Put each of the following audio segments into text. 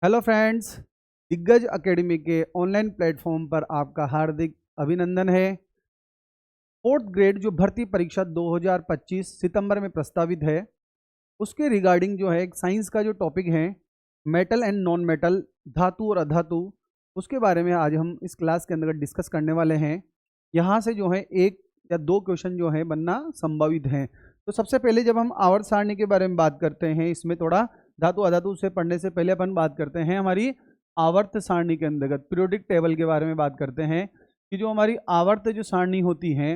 Hello friends, दिग्गज academy के online platform पर आपका हार्दिक अभिनंदन है। फोर्थ ग्रेड जो भर्ती परीक्षा 2025 सितंबर में प्रस्तावित है, उसके रिगार्डिंग जो है एक साइंस का जो टॉपिक है मेटल एंड नॉन मेटल, धातु और अधातु, उसके बारे में आज हम इस क्लास के अंदर डिस्कस करने वाले हैं। यहाँ से जो है एक या दो क्वेश्चन जो है बनना संभावित हैं। तो सबसे पहले जब हम आवर्त सारणी के बारे में बात करते हैं, इसमें थोड़ा धातु अधातु से पढ़ने से पहले अपन बात करते हैं हमारी आवर्त सारणी के अंतर्गत पीरियोडिक टेबल के बारे में बात करते हैं कि जो हमारी आवर्त जो सारणी होती है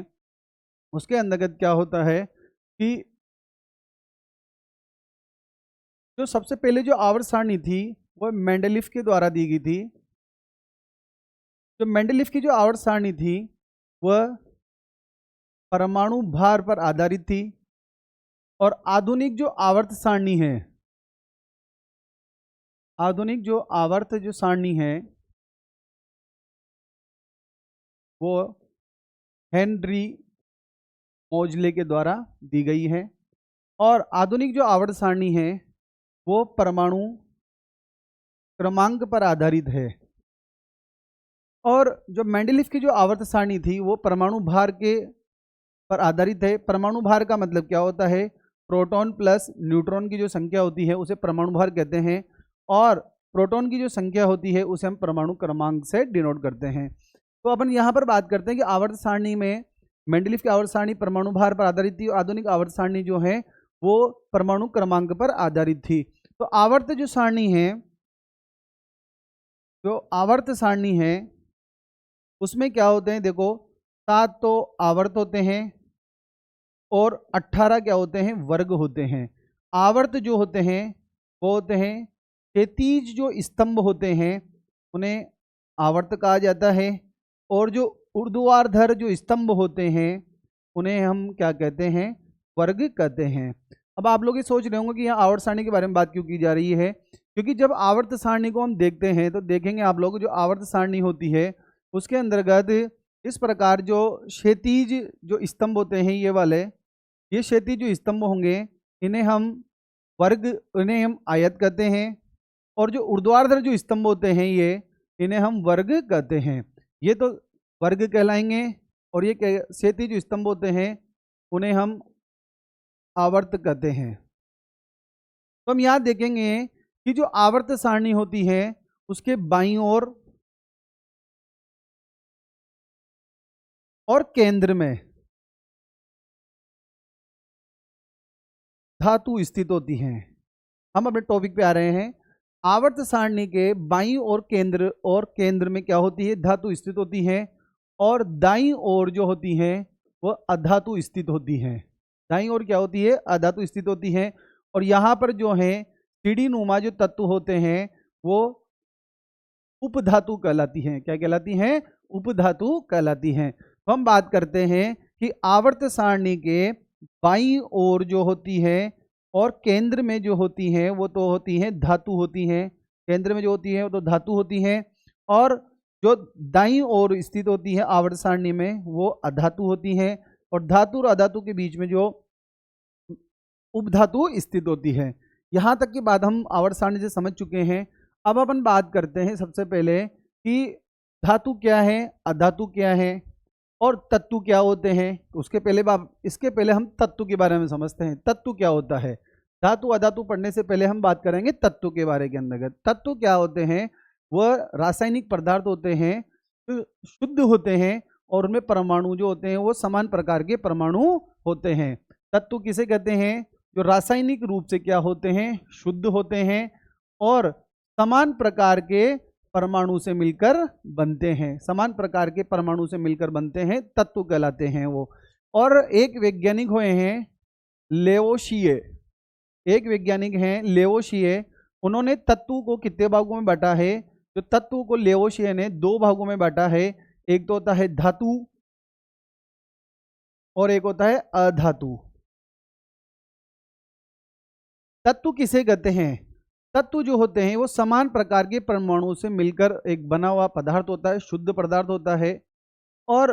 उसके अंतर्गत क्या होता है कि जो सबसे पहले जो आवर्त सारणी थी वो मेंडलीफ के द्वारा दी गई थी। जो मेंडलीफ की जो आवर्त सारणी थी वह परमाणु भार पर आधारित थी और आधुनिक जो आवर्त सारणी है, आधुनिक जो आवर्त जो सारणी है वो हेनरी मोजले के द्वारा दी गई है। और आधुनिक जो आवर्त सारणी है वो परमाणु क्रमांक पर आधारित है। और जो मेंडलीफ की जो आवर्त सारणी थी वो परमाणु भार के पर आधारित है। परमाणु भार का मतलब क्या होता है? प्रोटॉन प्लस न्यूट्रॉन की जो संख्या होती है उसे परमाणु भार कहते हैं, और प्रोटॉन की जो संख्या होती है उसे हम परमाणु क्रमांक से डिनोट करते हैं। तो अपन यहाँ पर बात करते हैं कि आवर्त सारणी में मेंडलीफ की आवर्त सारणी परमाणु भार पर आधारित थी, आधुनिक आवर्त सारणी जो है वो परमाणु क्रमांक पर आधारित थी। तो आवर्त जो सारणी है, जो आवर्त सारणी है उसमें क्या होते हैं? देखो, 7 तो आवर्त होते हैं और 18 क्या होते हैं? वर्ग होते हैं। आवर्त जो होते हैं वो होते हैं क्षैतिज जो स्तंभ होते हैं उन्हें आवर्त कहा जाता है, और जो ऊर्ध्वाधर जो स्तंभ होते हैं उन्हें हम क्या कहते हैं? वर्ग कहते हैं। अब आप लोग ये सोच रहे होंगे कि यहाँ आवर्त सारणी के बारे में बात क्यों की जा रही है, क्योंकि जब आवर्त सारणी को हम देखते हैं तो देखेंगे आप लोग जो आवर्त सारणी होती है उसके अंतर्गत इस प्रकार जो क्षैतिज जो स्तंभ होते हैं ये वाले, ये क्षैतिज जो स्तंभ होंगे इन्हें हम वर्ग, इन्हें हम आयत कहते हैं, और जो ऊर्ध्वाधर जो स्तंभ होते हैं ये इन्हें हम वर्ग कहते हैं। ये तो वर्ग कहलाएंगे, और ये क्षैतिज जो स्तंभ होते हैं उन्हें हम आवर्त कहते हैं। तो हम यहाँ देखेंगे कि जो आवर्त सारणी होती है उसके बाईं ओर और केंद्र में धातु स्थित होती हैं। हम अपने टॉपिक पे आ रहे हैं। आवर्त सारणी के बाईं ओर केंद्र में क्या होती है? धातु स्थित होती है, और दाईं ओर जो होती है वह अधातु स्थित होती है। दाईं ओर क्या होती है? अधातु स्थित होती है। और यहाँ पर जो है सीढ़ी नुमा जो तत्व होते हैं वो उपधातु कहलाती हैं। क्या कहलाती हैं? उपधातु कहलाती हैं। तो हम बात करते हैं कि आवर्त सारणी के बाईं ओर जो होती है और केंद्र में जो होती है वो तो होती है धातु होती हैं। केंद्र में जो होती है वो तो धातु होती हैं, और जो दाईं ओर स्थित होती है आवर्त सारणी में वो अधातु होती है, और धातु और अधातु के बीच में जो उपधातु स्थित होती है। यहाँ तक की बात हम आवर्त सारणी से समझ चुके हैं। अब अपन बात करते हैं सबसे पहले कि धातु क्या है, अधातु क्या है, और तत्व क्या होते हैं। इसके पहले हम तत्व के बारे में समझते हैं। तत्व क्या होता है? धातु अधातु पढ़ने से पहले हम बात करेंगे तत्व के बारे के अंतर्गत। तत्व क्या होते हैं? वह रासायनिक पदार्थ होते हैं जो शुद्ध होते हैं, और उनमें परमाणु जो होते हैं वो समान प्रकार के परमाणु होते हैं। तत्व किसे कहते हैं? जो रासायनिक रूप से क्या होते हैं? शुद्ध होते हैं, और समान प्रकार के परमाणु से मिलकर बनते हैं। समान प्रकार के परमाणु से मिलकर बनते हैं, तत्व कहलाते हैं वो। और एक वैज्ञानिक हुए हैं लेवोशिए, एक वैज्ञानिक हैं लेवोशिए। उन्होंने तत्व को कितने भागों में बांटा है? जो तत्व को लेवोशिए ने 2 भागों में बांटा है। एक तो होता है धातु और एक होता है अधातु। तत्व किसे कहते हैं? तत्व जो होते हैं वो समान प्रकार के परमाणु से मिलकर एक बना हुआ पदार्थ होता है, शुद्ध पदार्थ होता है। और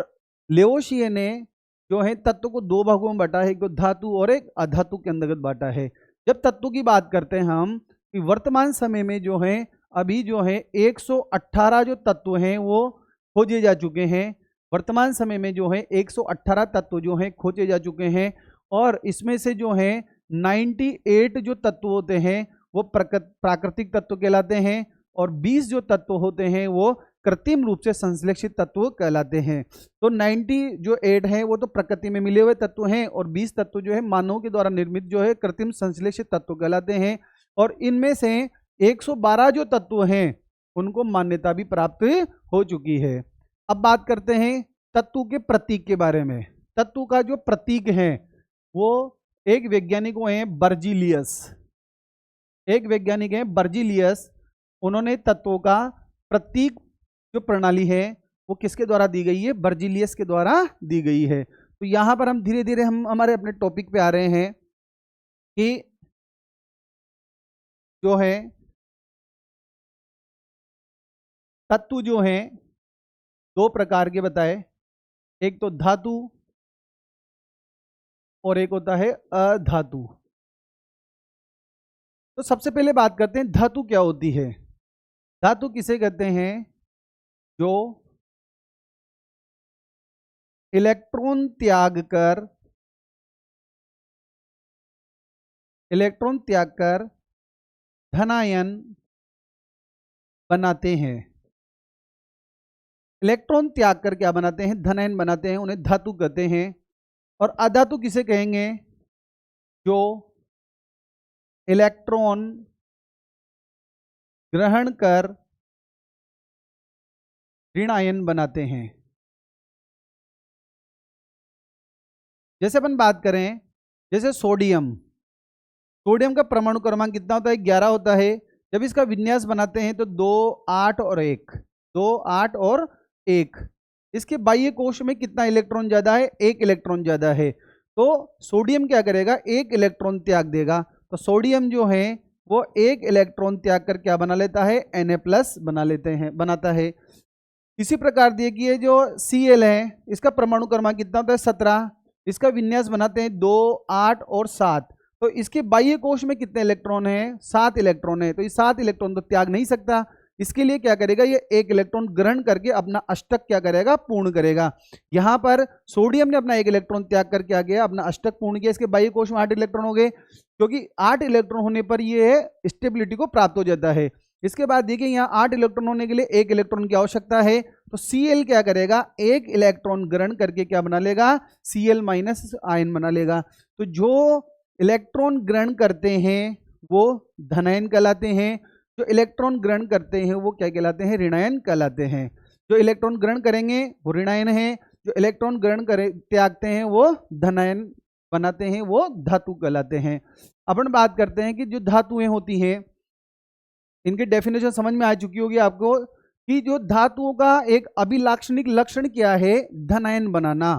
लेवोशिए ने जो है तत्व को 2 भागों में बांटा है, एक तो धातु और एक अधातु के अंतर्गत बांटा है। जब तत्व की बात करते हैं हम कि वर्तमान समय में जो है अभी जो है 118 जो तत्व हैं वो खोजे जा चुके हैं। वर्तमान समय में जो है 118 तत्व जो हैं खोजे जा चुके हैं, और इसमें से जो है 98 जो तत्व होते हैं वो प्राकृतिक तत्व कहलाते हैं, और 20 जो तत्व होते हैं वो कृत्रिम रूप से संश्लेषित तत्व कहलाते हैं। तो 90 जो 8 हैं वो तो प्रकृति में मिले हुए तत्व हैं, और 20 तत्व जो है मानव के द्वारा निर्मित जो है कृत्रिम संश्लेषित तत्व कहलाते हैं। और इनमें से 112 जो तत्व हैं उनको मान्यता भी प्राप्त हो चुकी है। अब बात करते हैं तत्व के प्रतीक के बारे में। तत्व का जो प्रतीक है वो एक वैज्ञानिक वो हैं बर्जीलियस, एक वैज्ञानिक हैं बर्जीलियस। उन्होंने तत्वों का प्रतीक जो प्रणाली है वो किसके द्वारा दी गई है? बर्जीलियस के द्वारा दी गई है। तो यहां पर हम धीरे धीरे हम हमारे अपने टॉपिक पे आ रहे हैं कि जो है तत्व जो हैं दो प्रकार के बताए, एक तो धातु और एक होता है अधातु। तो सबसे पहले बात करते हैं धातु क्या होती है। धातु किसे कहते हैं? जो इलेक्ट्रॉन त्याग कर धनायन बनाते हैं। इलेक्ट्रॉन त्याग कर क्या बनाते हैं? धनायन बनाते हैं, उन्हें धातु कहते हैं। और अधातु किसे कहेंगे? जो इलेक्ट्रॉन ग्रहण कर ऋणायन बनाते हैं। जैसे अपन बात करें, जैसे सोडियम, सोडियम का परमाणु क्रमांक कितना होता है? 11 होता है। जब इसका विन्यास बनाते हैं तो 2, 8 और 1, 2, 8 और 1। इसके बाह्य कोश में कितना इलेक्ट्रॉन ज्यादा है? 1 इलेक्ट्रॉन ज्यादा है। तो सोडियम क्या करेगा? 1 इलेक्ट्रॉन त्याग देगा। तो सोडियम जो है वो 1 इलेक्ट्रॉन त्याग कर क्या बना लेता है? Na+ बनाता है। इसी प्रकार देखिए जो Cl है, इसका परमाणु क्रमांक कितना होता है? 17। इसका विन्यास बनाते हैं 2, 8 और 7। तो इसके बाह्य कोश में कितने इलेक्ट्रॉन हैं? 7 इलेक्ट्रॉन है। तो ये 7 इलेक्ट्रॉन तो त्याग नहीं सकता। इसके लिए क्या करेगा? ये 1 इलेक्ट्रॉन ग्रहण करके अपना अष्टक क्या करेगा? पूर्ण करेगा। यहां पर सोडियम ने अपना 1 इलेक्ट्रॉन त्याग कर क्या किया? अपना अष्टक पूर्ण किया। इसके बाह्य कोश में 8 इलेक्ट्रॉन हो गए, क्योंकि 8 इलेक्ट्रॉन होने पर ये स्टेबिलिटी को प्राप्त हो जाता है। इसके बाद देखिए यहाँ 8 इलेक्ट्रॉन होने के लिए 1 इलेक्ट्रॉन की आवश्यकता है। तो Cl क्या करेगा? 1 इलेक्ट्रॉन ग्रहण करके क्या बना लेगा? Cl- आयन बना लेगा। तो जो इलेक्ट्रॉन ग्रहण करते हैं वो धनायन कहलाते हैं, जो इलेक्ट्रॉन ग्रहण करते हैं वो क्या कहलाते हैं? ऋणायन कहलाते हैं। जो इलेक्ट्रॉन ग्रहण करेंगे वो ऋणायन है, जो इलेक्ट्रॉन ग्रहण करे त्यागते हैं वो धनायन बनाते हैं, वो धातु कहलाते हैं। अपन बात करते हैं कि जो धातुएं होती हैं इनकी डेफिनेशन समझ में आ चुकी होगी आपको कि जो धातुओं का एक अभिलाक्षणिक लक्षण क्या है? धनायन बनाना।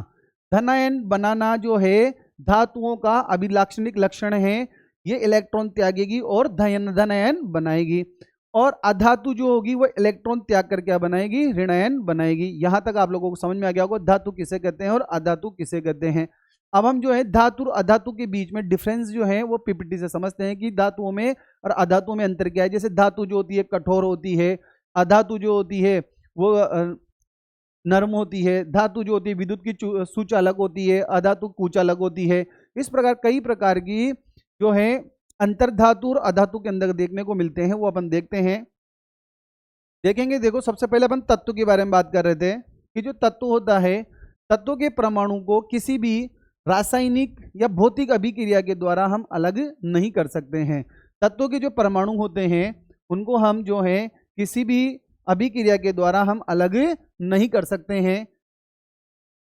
धनायन बनाना जो है धातुओं का अभिलाक्षणिक लक्षण है। ये इलेक्ट्रॉन त्यागेगी और धनायन बनाएगी। और अधातु जो होगी वो इलेक्ट्रॉन त्याग कर क्या बनाएगी? ऋणायन बनाएगी। यहां तक आप लोगों को समझ में आ गया होगा धातु किसे कहते हैं और अधातु किसे कहते हैं। अब हम जो है धातु और अधातु के बीच में डिफरेंस जो है वो पीपीटी से समझते हैं कि धातुओं में और अधातुओं में अंतर क्या है। जैसे धातु जो होती है कठोर होती है, अधातु जो होती है वो नरम होती है, धातु जो होती है विद्युत की सुचालक होती है, अधातु कुचालक होती है। इस प्रकार कई प्रकार की जो है अंतर धातु और अधातु के अंदर देखने को मिलते हैं, वो अपन देखते हैं, देखेंगे। देखो सबसे पहले अपन तत्व के बारे में बात कर रहे थे कि जो तत्व होता है, तत्व के परमाणु को किसी भी रासायनिक या भौतिक अभिक्रिया के द्वारा हम अलग नहीं कर सकते हैं। तत्वों के जो परमाणु होते हैं उनको हम जो है किसी भी अभिक्रिया के द्वारा हम अलग नहीं कर सकते हैं,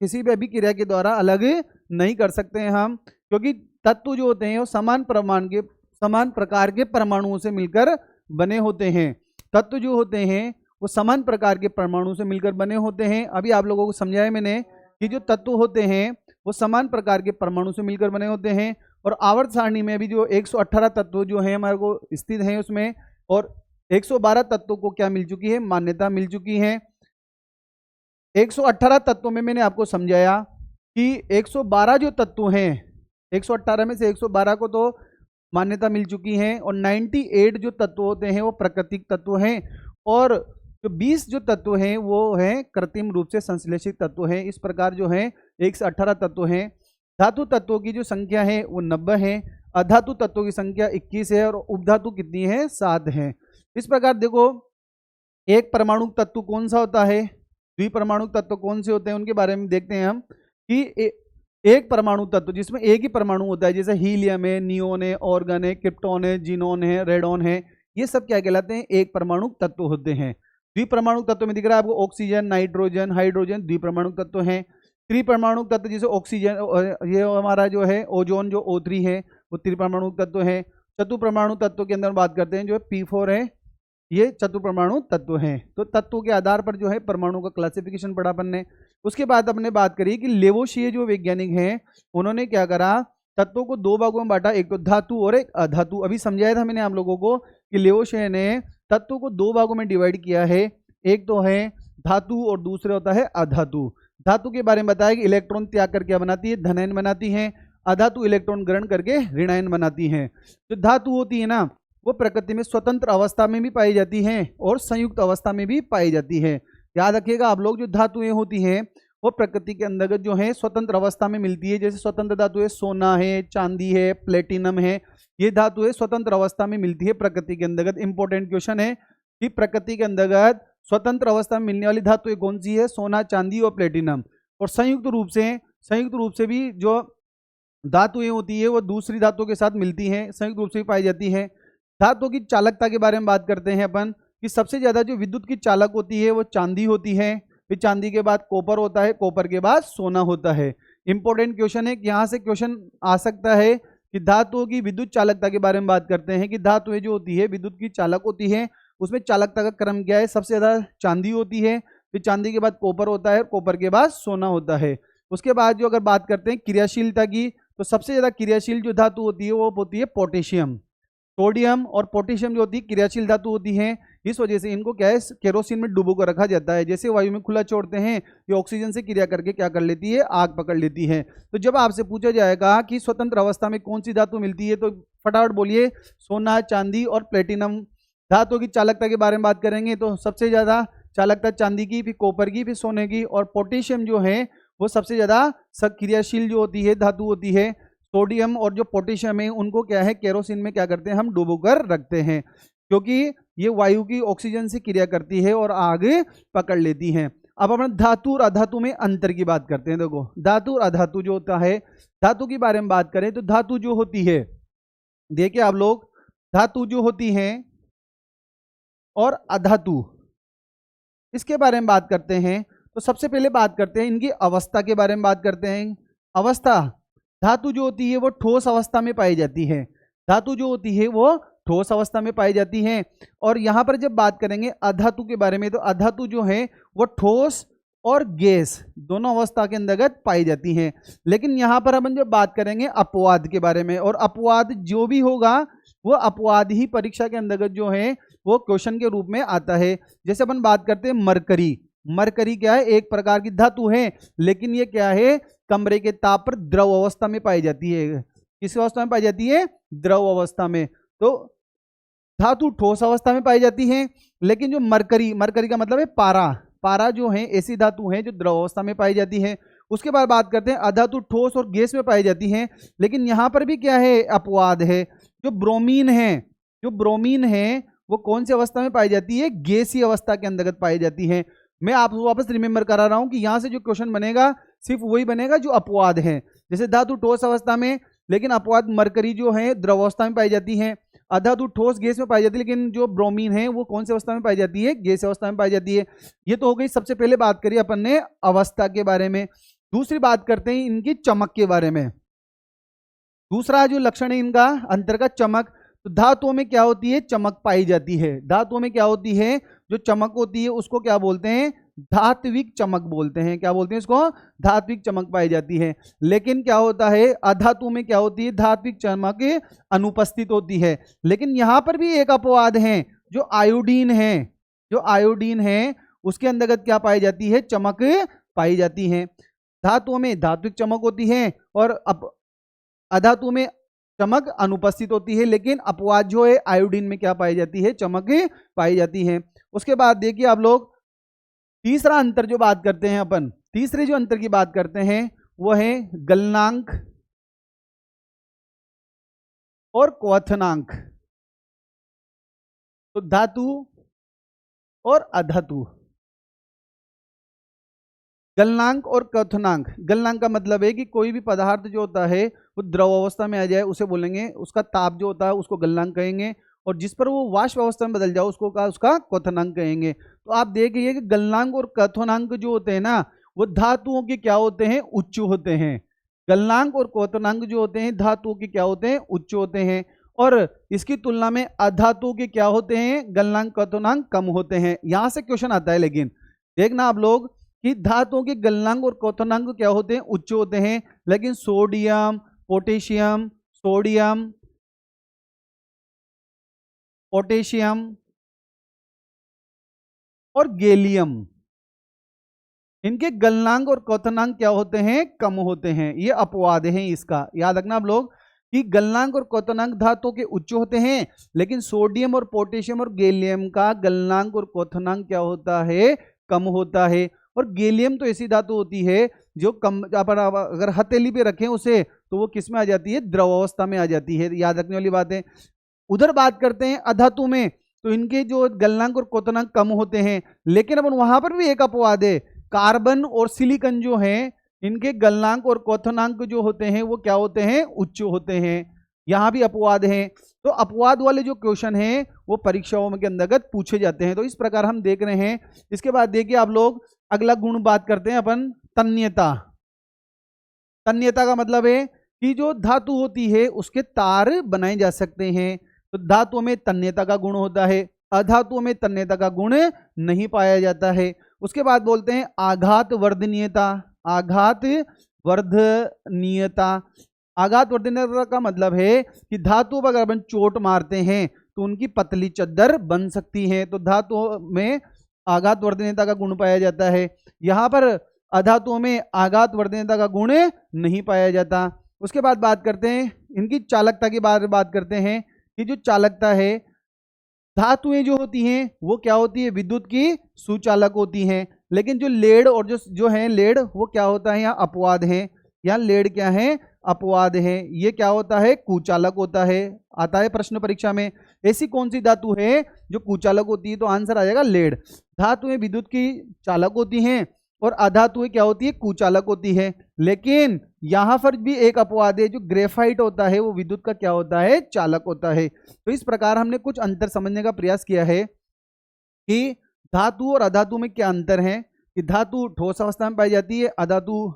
किसी भी अभिक्रिया के द्वारा अलग नहीं कर सकते हैं हम, क्योंकि तत्व जो होते हैं वो समान प्रकार के परमाणुओं से मिलकर बने होते हैं। तत्व जो होते हैं वो समान प्रकार के परमाणु से मिलकर बने होते हैं। अभी आप लोगों को समझाया मैंने कि जो तत्व होते हैं वो समान प्रकार के परमाणु से मिलकर बने होते हैं। और आवर्त सारणी में भी जो 118 तत्व जो है हमारे को स्थित हैं उसमें, और 112 तत्वों को क्या मिल चुकी है? मान्यता मिल चुकी है। 118 तत्वों में मैंने आपको समझाया कि 112 जो तत्व हैं, 118 में से 112 को तो मान्यता मिल चुकी है, और 98 जो तत्व होते हैं वो प्राकृतिक तत्व हैं, और जो 20 जो तत्व हैं वो हैं कृत्रिम रूप से संश्लेषित तत्व हैं। इस प्रकार जो है 1 से 18 तत्व हैं। धातु तत्वों की जो संख्या है वो 90 है, अधातु तत्वों की संख्या 21 है, और उपधातु कितनी है? 7 है। इस प्रकार देखो, एक परमाणु तत्व कौन सा होता है, द्विपरमाणु तत्व कौन से होते हैं, उनके बारे में देखते हैं हम कि एक परमाणु तत्व जिसमें एक ही परमाणु होता है, जैसे हीलियम है, नियोन है, ऑर्गन है, क्रिप्टॉन है, जीनोन है, रेडॉन है, ये सब क्या कहलाते हैं? एक परमाणु तत्व होते हैं। द्विपरमाणु तत्व में दिख रहा है आपको ऑक्सीजन, नाइट्रोजन, हाइड्रोजन, द्विपरमाणु तत्व हैं। त्रिपरमाणु तत्व जैसे ऑक्सीजन, ये हमारा जो है ओजोन जो O3 है वो त्रिपरमाणु तत्व है। चतुर्परमाणु तत्व के अंदर बात करते हैं जो P4 है, ये चतुर्परमाणु तत्व हैं। तो तत्वों के आधार पर जो है परमाणु का क्लासिफिकेशन पढ़ा अपन ने। उसके बाद हमने बात करी कि लेवोशिये जो वैज्ञानिक हैं उन्होंने क्या करा, तत्वों को 2 भागों में बांटा, एक तो धातु और एक अधातु। अभी समझाया था मैंने आप लोगों को कि लेवोशिये ने तत्वों को 2 भागों में डिवाइड किया है, एक तो है धातु और दूसरा होता है अधातु। धातु के बारे में बताया कि इलेक्ट्रॉन त्याग करके क्या बनाती है? धनायन बनाती है। अधातु इलेक्ट्रॉन ग्रहण करके ऋणायन बनाती है। जो धातु होती है ना वो प्रकृति में स्वतंत्र अवस्था में भी पाई जाती हैं और संयुक्त अवस्था में भी पाई जाती है। याद रखिएगा आप लोग, जो धातुएं होती हैं वो प्रकृति के अंतर्गत जो है स्वतंत्र अवस्था में मिलती है। जैसे स्वतंत्र धातुएं सोना है, चांदी है, प्लेटिनम है, ये धातुएं स्वतंत्र अवस्था में मिलती है प्रकृति के अंतर्गत। इंपॉर्टेंट क्वेश्चन है कि प्रकृति के अंतर्गत स्वतंत्र अवस्था में मिलने वाली धातुएं कौन सी है? सोना, चांदी और प्लेटिनम। और संयुक्त रूप से भी जो धातुएं होती है वो दूसरी धातुओं के साथ मिलती हैं, संयुक्त रूप से भी पाई जाती है। धातुओं की चालकता के बारे में बात करते हैं अपन कि सबसे ज्यादा जो विद्युत की चालक होती है वो चांदी होती है, फिर चांदी के बाद कॉपर होता है, कॉपर के बाद सोना होता है। इंपॉर्टेंट क्वेश्चन है कि यहाँ से क्वेश्चन आ सकता है कि धातुओं की विद्युत चालकता के बारे में बात करते हैं कि धातुएं जो होती है विद्युत की चालक होती है, उसमें चालकता का क्रम क्या है? सबसे ज्यादा चांदी होती है, फिर चांदी के बाद कॉपर होता है, कॉपर के बाद सोना होता है। उसके बाद जो अगर बात करते हैं क्रियाशीलता की, तो सबसे ज्यादा क्रियाशील जो धातु होती है वो होती है पोटेशियम। सोडियम और पोटेशियम जो होती है क्रियाशील धातु होती हैं, इस वजह से इनको क्या है? केरोसिन में डुबो कर रखा जाता है। जैसे वायु में खुला छोड़ते हैं, ये ऑक्सीजन से क्रिया करके क्या कर लेती है? आग पकड़ लेती है। तो जब आपसे पूछा जाएगा कि स्वतंत्र अवस्था में कौन सी धातु मिलती है, तो फटाफट बोलिए सोना, चांदी और प्लेटिनम। धातु की चालकता के बारे में बात करेंगे तो सबसे ज्यादा चालकता चांदी की, फिर कॉपर की, फिर सोने की, और पोटेशियम जो है वो सबसे ज्यादा क्रियाशील जो होती है धातु होती है। सोडियम और जो पोटेशियम है उनको क्या है? केरोसिन में क्या करते हैं? हम डुबो कर रखते हैं, क्योंकि ये वायु की ऑक्सीजन से क्रिया करती है और आग पकड़ लेती है। अब अपन धातु और अधातु में अंतर की बात करते हैं। देखो, धातु और अधातु जो होता है, धातु के बारे में बात करें तो धातु जो होती है, देखिए आप लोग, धातु जो होती है और अधातु, इसके बारे में बात करते हैं तो सबसे पहले बात करते हैं इनकी अवस्था के बारे में बात करते हैं। अवस्था, धातु जो होती है वो ठोस अवस्था में पाई जाती है। धातु जो होती है वो ठोस अवस्था में पाई जाती है। और यहां पर जब बात करेंगे अधातु के बारे में, तो अधातु जो है वो ठोस और गैस दोनों अवस्था के अंतर्गत पाई जाती हैं। लेकिन यहां पर अपन जब बात करेंगे अपवाद के बारे में, और अपवाद जो भी होगा वो अपवाद ही परीक्षा के अंतर्गत जो है वो क्वेश्चन के रूप में आता है। जैसे अपन बात करते हैं मरकरी। मरकरी क्या है? एक प्रकार की धातु है, लेकिन ये क्या है? कमरे के ताप पर द्रव अवस्था में पाई जाती है। किस अवस्था में पाई जाती है? द्रव अवस्था में। तो धातु ठोस अवस्था में पाई जाती है, लेकिन जो मरकरी, मरकरी का मतलब है पारा, पारा जो है ऐसी धातु है जो द्रव अवस्था में पाई जाती है। उसके बाद बात करते हैं अधातु ठोस और गैस में पाई जाती है, लेकिन यहां पर भी क्या है? अपवाद है। जो ब्रोमीन है, जो ब्रोमीन है वो कौन सी अवस्था में पाई जाती है? गैसीय अवस्था के अंतर्गत पाई जाती है। मैं आपको वापस रिमेंबर करा रहा हूं कि यहां से जो क्वेश्चन बनेगा सिर्फ वही बनेगा जो अपवाद है। जैसे धातु ठोस अवस्था में, लेकिन अपवाद मरकरी जो है द्रव अवस्था में पाई जाती है। अधातु ठोस गैस में पाई जाती है, लेकिन जो ब्रोमीन है वो कौन सी अवस्था में पाई जाती है? गैस अवस्था में पाई जाती है। ये तो हो गई सबसे पहले बात करी अपन ने अवस्था के बारे में। दूसरी बात करते हैं इनकी चमक के बारे में। दूसरा जो लक्षण है इनका अंतर का, चमक। तो धातुओं में क्या होती है? चमक पाई जाती है। धातुओं में क्या होती है? जो चमक होती है उसको क्या बोलते हैं? धात्विक चमक बोलते हैं। क्या बोलते हैं इसको? धात्विक चमक पाई जाती है। लेकिन क्या होता है? अधातु में क्या होती है? धात्विक चमक अनुपस्थित होती है। लेकिन यहां पर भी एक अपवाद है, जो आयोडीन है। जो आयोडीन है उसके अंतर्गत क्या पाई जाती है? चमक पाई जाती है। धातुओं में धात्विक चमक होती है और अधातु में चमक अनुपस्थित होती है, लेकिन अपवाद जो है आयोडीन में क्या पाई जाती है, चमक पाई जाती है। उसके बाद देखिए आप लोग तीसरा अंतर जो बात करते हैं अपन, तीसरे जो अंतर की बात करते हैं वो है गलनांक और क्वथनांक। तो धातु और अधातु, गलनांक और क्वथनांक। गलनांक का मतलब है कि कोई भी पदार्थ जो होता है वो द्रव अवस्था में आ जाए उसे बोलेंगे, उसका ताप जो होता है उसको गलनांक कहेंगे, और जिस पर वो वाष्प अवस्था में बदल जाए उसको उसका क्वथनांक कहेंगे। तो आप देखिए कि गलनांक और क्वथनांक जो होते हैं ना वो धातुओं के क्या होते हैं, उच्च होते हैं। गलनांक और क्वथनांक जो होते हैं धातुओं के क्या होते हैं, उच्च होते हैं, और इसकी तुलना में अधातुओं के क्या होते हैं, गलनांक क्वथनांक कम होते हैं। यहां से क्वेश्चन आता है, लेकिन देखना आप लोग कि धातुओं के गलनांक और क्वथनांक क्या होते हैं, उच्च होते हैं, लेकिन सोडियम, पोटेशियम, और गैलियम, इनके गलनांक और क्वथनांक क्या होते हैं, कम होते हैं। ये अपवाद है इसका, याद रखना आप लोग कि गलनांक और क्वथनांक धातुओं के उच्च होते हैं, लेकिन सोडियम और पोटेशियम और गैलियम का गलनांक और क्वथनांक क्या होता है, कम होता है। और गैलियम तो ऐसी धातु होती है जो कम, अगर हथेली पे रखें उसे तो वो किस में आ जाती है, द्रव अवस्था में आ जाती है, याद रखने वाली बात है। उधर बात करते हैं अधातु में, तो इनके जो गलनांक और क्वथनांक कम होते हैं, लेकिन अपन वहां पर भी एक अपवाद है, कार्बन और सिलिकॉन जो हैं इनके गलनांक और क्वथनांक जो होते हैं वो क्या होते हैं, उच्च होते हैं। यहां भी अपवाद हैं। तो अपवाद वाले जो क्वेश्चन हैं वो परीक्षाओं के अंतर्गत पूछे जाते हैं। तो इस प्रकार हम देख रहे हैं। इसके बाद देखिए आप लोग अगला गुण बात करते हैं अपन, तन्यता। तन्यता का मतलब है कि जो धातु होती है उसके तार बनाए जा सकते हैं। तो धातुओं में तन्यता का गुण होता है, अधातुओं में तन्यता का गुण नहीं पाया जाता है। उसके बाद बोलते हैं आघात वर्धनीयता। आघात वर्धनीयता, आघात वर्धनीयता का मतलब है कि धातु पर अगर अपन चोट मारते हैं तो उनकी पतली चद्दर बन सकती है। तो धातुओं में आघात वर्धनीयता का गुण पाया जाता है। यहाँ पर अधातुओं में आघात वर्धनीयता का गुण नहीं पाया जाता। उसके बाद बात करते हैं इनकी चालकता की बात करते हैं कि जो चालकता है, धातुएं जो होती हैं वो क्या होती है, विद्युत की सुचालक होती हैं, लेकिन जो लेड और जो है लेड वो क्या होता है, यहाँ अपवाद है। यहाँ लेड क्या है, अपवाद है। ये क्या होता है, कुचालक होता है। आता है प्रश्न परीक्षा में, ऐसी कौन सी धातु है जो कुचालक होती है, तो आंसर आ जाएगा लेड। धातुएं विद्युत की चालक होती हैं और अधातुएं क्या होती है, कुचालक होती है। लेकिन यहां पर भी एक अपवाद है, जो ग्रेफाइट होता है वो विद्युत का क्या होता है, चालक होता है। तो इस प्रकार हमने कुछ अंतर समझने का प्रयास किया है कि धातु और अधातु में क्या अंतर है। कि धातु ठोस अवस्था में पाई जाती है, अधातु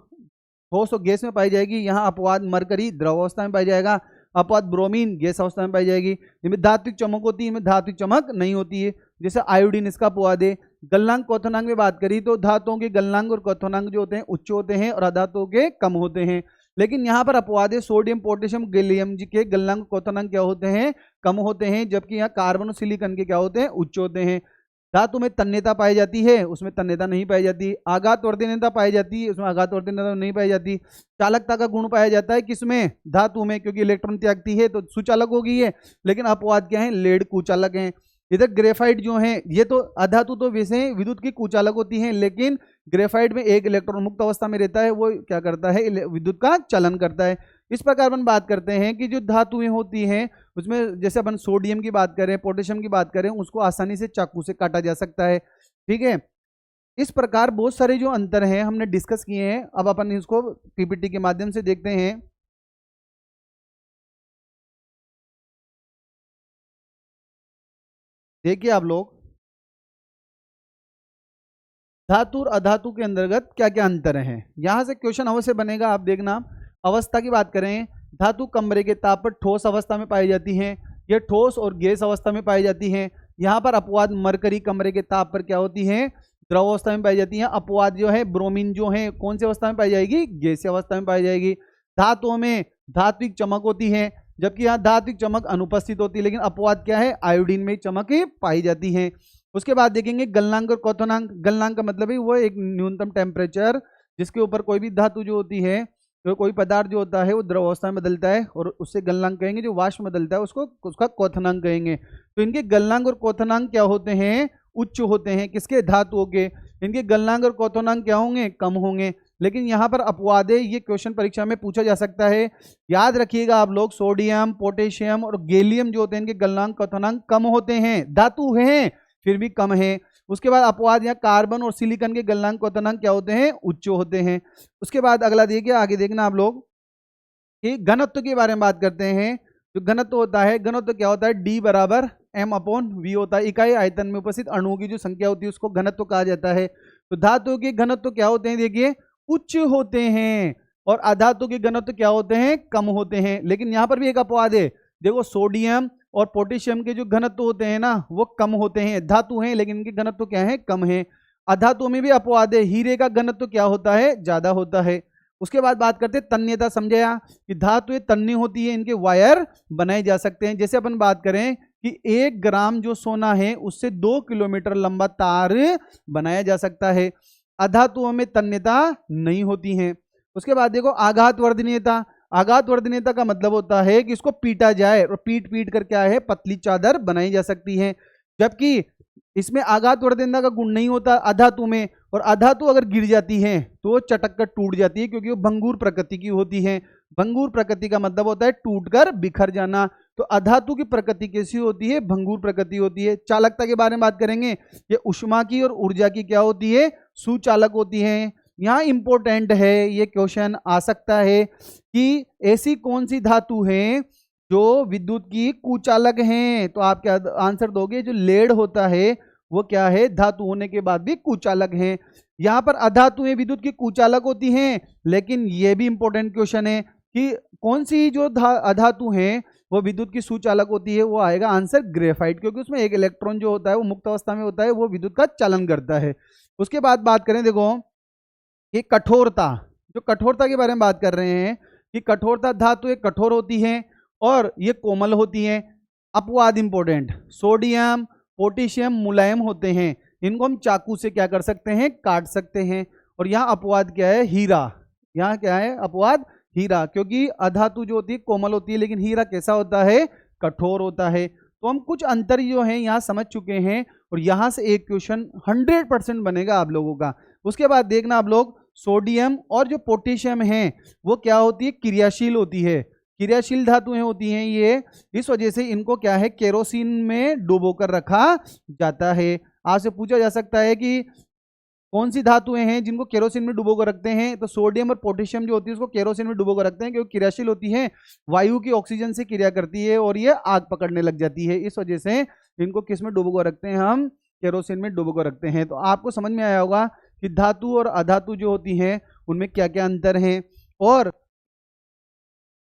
ठोस और गैस में पाई जाएगी। यहाँ अपवाद मरकरी द्रव अवस्था में पाई जाएगा, अपवाद ब्रोमीन गैस अवस्था में पाई जाएगी। इनमें धात्विक चमक होती है, इनमें धात्विक चमक नहीं होती है। जैसे आयोडीन इसका अपवाद है। गलनांक क्वथनांक में बात करी तो धातुओं के गलनांक और क्वथनांक जो होते हैं उच्च होते हैं और अधातुओं के कम होते हैं। लेकिन यहाँ पर अपवाद है, सोडियम पोटेशियम गैलियम जी के गलनांक क्वथनांक क्या होते हैं, कम होते हैं, जबकि यहाँ कार्बन और सिलिकॉन के क्या होते हैं, उच्च होते हैं। धातु में तन्यता पाई जाती है, उसमें तन्यता नहीं पाई जाती। आघात वर्धनीयता पाई जाती है, उसमें आघात वर्धनीयता नहीं पाई जाती। चालकता का गुण पाया जाता है किसमें, धातु में, क्योंकि इलेक्ट्रॉन त्यागती है तो सुचालक होगी है। लेकिन अपवाद क्या है, लेड कुचालक है। इधर ग्रेफाइट जो है ये तो अधातु तो वैसे विद्युत की कुचालक होती है, लेकिन ग्रेफाइट में एक इलेक्ट्रॉन मुक्त अवस्था में रहता है, वो क्या करता है, विद्युत का चलन करता है। इस प्रकार अपन बात करते हैं कि जो धातुएं होती हैं उसमें जैसे अपन सोडियम की बात करें, पोटेशियम की बात करें, उसको आसानी से चाकू से काटा जा सकता है। ठीक है, इस प्रकार बहुत सारे जो अंतर हैं हमने डिस्कस किए हैं। अब अपन इसको पीपीटी के माध्यम से देखते हैं। देखिए आप लोग, धातु और अधातु के अंतर्गत क्या क्या अंतर हैं, यहां से क्वेश्चन अवश्य बनेगा। आप देखना, अवस्था की बात करें, धातु कमरे के ताप पर ठोस अवस्था में पाई जाती हैं। ये ठोस और गैस अवस्था में पाई जाती हैं। यहाँ पर अपवाद मरकरी कमरे के ताप पर क्या होती है, द्रव अवस्था में पाई जाती है। अपवाद जो है ब्रोमीन जो है कौन सी अवस्था में पाई जाएगी, गैसीय अवस्था में पाई जाएगी। धातुओं में धात्विक चमक होती है, जबकि यहाँ धात्विक चमक अनुपस्थित होती है। लेकिन अपवाद क्या है, आयोडीन में चमक पाई जाती है। उसके बाद देखेंगे गलनांक और क्वथनांक। गलनांक का मतलब है वो एक न्यूनतम टेम्परेचर जिसके ऊपर कोई भी धातु जो होती है तो कोई पदार्थ जो होता है वो द्रवावस्था में बदलता है और उससे गलनांक कहेंगे, जो वाष्प में बदलता है उसको उसका क्वथनांक कहेंगे। तो इनके गलनांक और क्वथनांक क्या होते हैं? उच्च होते हैं। किसके? धातुओं के। इनके गलनांक और क्वथनांक क्या होंगे? कम होंगे। लेकिन यहाँ पर अपवाद है, ये क्वेश्चन परीक्षा में पूछा जा सकता है। याद रखिएगा आप लोग, सोडियम, पोटेशियम और गैलियम जो होते हैं इनके गलनांक क्वथनांक कम होते हैं। धातु हैं फिर भी कम है। उसके बाद अपवाद, यहाँ कार्बन और सिलिकॉन के गलनांक क्वथनांक क्या होते हैं? उच्च होते हैं। उसके बाद अगला देखिए, आगे देखना आप लोग कि घनत्व के बारे में बात करते हैं। जो घनत्व होता है, घनत्व क्या होता है? D बराबर m/v होता है। इकाई आयतन में उपस्थित अणुओं की जो संख्या होती है उसको घनत्व कहा जाता है। तो धातुओं के घनत्व क्या होते हैं? देखिए उच्च होते हैं और अधातु के घनत्व क्या होते हैं? कम होते हैं। लेकिन यहाँ पर भी एक अपवाद है, देखो सोडियम और पोटेशियम के जो घनत्व होते हैं ना वो कम होते हैं। धातु हैं लेकिन इनके घनत्व क्या है? कम है। अधातु में भी अपवाद है, हीरे का घनत्व क्या होता है? ज्यादा होता है। उसके बाद बात करते हैं तन्यता। समझाया कि धातु तन्य होती है, इनके वायर बनाए जा सकते हैं। जैसे अपन बात करें कि 1 ग्राम जो सोना है उससे 2 किलोमीटर लंबा तार बनाया जा सकता है। अधातुओं में तन्यता नहीं होती है। उसके बाद देखो आघात वर्धनीयता। आघात वर्धनीयता का मतलब होता है कि इसको पीटा जाए और पीट पीट कर क्या है? पतली चादर बनाई जा सकती है। जबकि इसमें आघात वर्धनीयता का गुण नहीं होता अधातु में, और अधातु अगर गिर जाती है तो वो चटक कर टूट जाती है क्योंकि वो भंगुर प्रकृति की होती है। भंगुर प्रकृति का मतलब होता है टूटकर बिखर जाना। तो अधातु की प्रकृति कैसी होती है? भंगुर प्रकृति होती है। चालकता के बारे में बात करेंगे, ये ऊष्मा की और ऊर्जा की क्या होती है? सुचालक होती है। यहाँ इंपॉर्टेंट है, ये क्वेश्चन आ सकता है कि ऐसी कौन सी धातु है जो विद्युत की कुचालक हैं? तो आप क्या आंसर दोगे? जो लेड होता है वो क्या है? धातु होने के बाद भी कुचालक है। यहाँ पर अधातुएं विद्युत की कुचालक होती हैं, लेकिन ये भी इंपॉर्टेंट क्वेश्चन है कि कौन सी जो अधातु हैं वो विद्युत की सुचालक होती है? वो आएगा आंसर ग्रेफाइट, क्योंकि उसमें एक इलेक्ट्रॉन जो होता है वो मुक्त अवस्था में होता है, वो विद्युत का चालन करता है। उसके बाद बात करें देखो कि कठोरता। जो कठोरता के बारे में बात कर रहे हैं कि कठोरता, धातु एक कठोर होती है और ये कोमल होती है। अपवाद इंपॉर्टेंट, सोडियम पोटेशियम मुलायम होते हैं, इनको हम चाकू से क्या कर सकते हैं? काट सकते हैं। और यहाँ अपवाद क्या है? हीरा। यहाँ क्या है? अपवाद हीरा, क्योंकि अधातु जो होती है कोमल होती है, लेकिन हीरा कैसा होता है? कठोर होता है। तो हम कुछ अंतर जो है यहाँ समझ चुके हैं और यहाँ से एक क्वेश्चन 100% बनेगा आप लोगों का। उसके बाद देखना आप लोग, सोडियम और जो पोटेशियम है वो क्या होती है? क्रियाशील होती है। क्रियाशील धातुएं होती हैं ये, इस वजह से इनको क्या है? केरोसिन में डुबो कर रखा जाता है। आपसे पूछा जा सकता है कि कौन सी धातुएं हैं जिनको केरोसिन में डुबो कर रखते हैं? तो सोडियम और पोटेशियम जो होती है उसको केरोसिन में डुबो कर रखते हैं क्योंकि क्रियाशील होती है, वायु की ऑक्सीजन से क्रिया करती है और ये आग पकड़ने लग जाती है। इस वजह से इनको किस में डुबो कर रखते हैं? हम केरोसिन में डुबो कर रखते हैं। तो आपको समझ में आया होगा कि धातु और अधातु जो होती हैं उनमें क्या क्या अंतर हैं और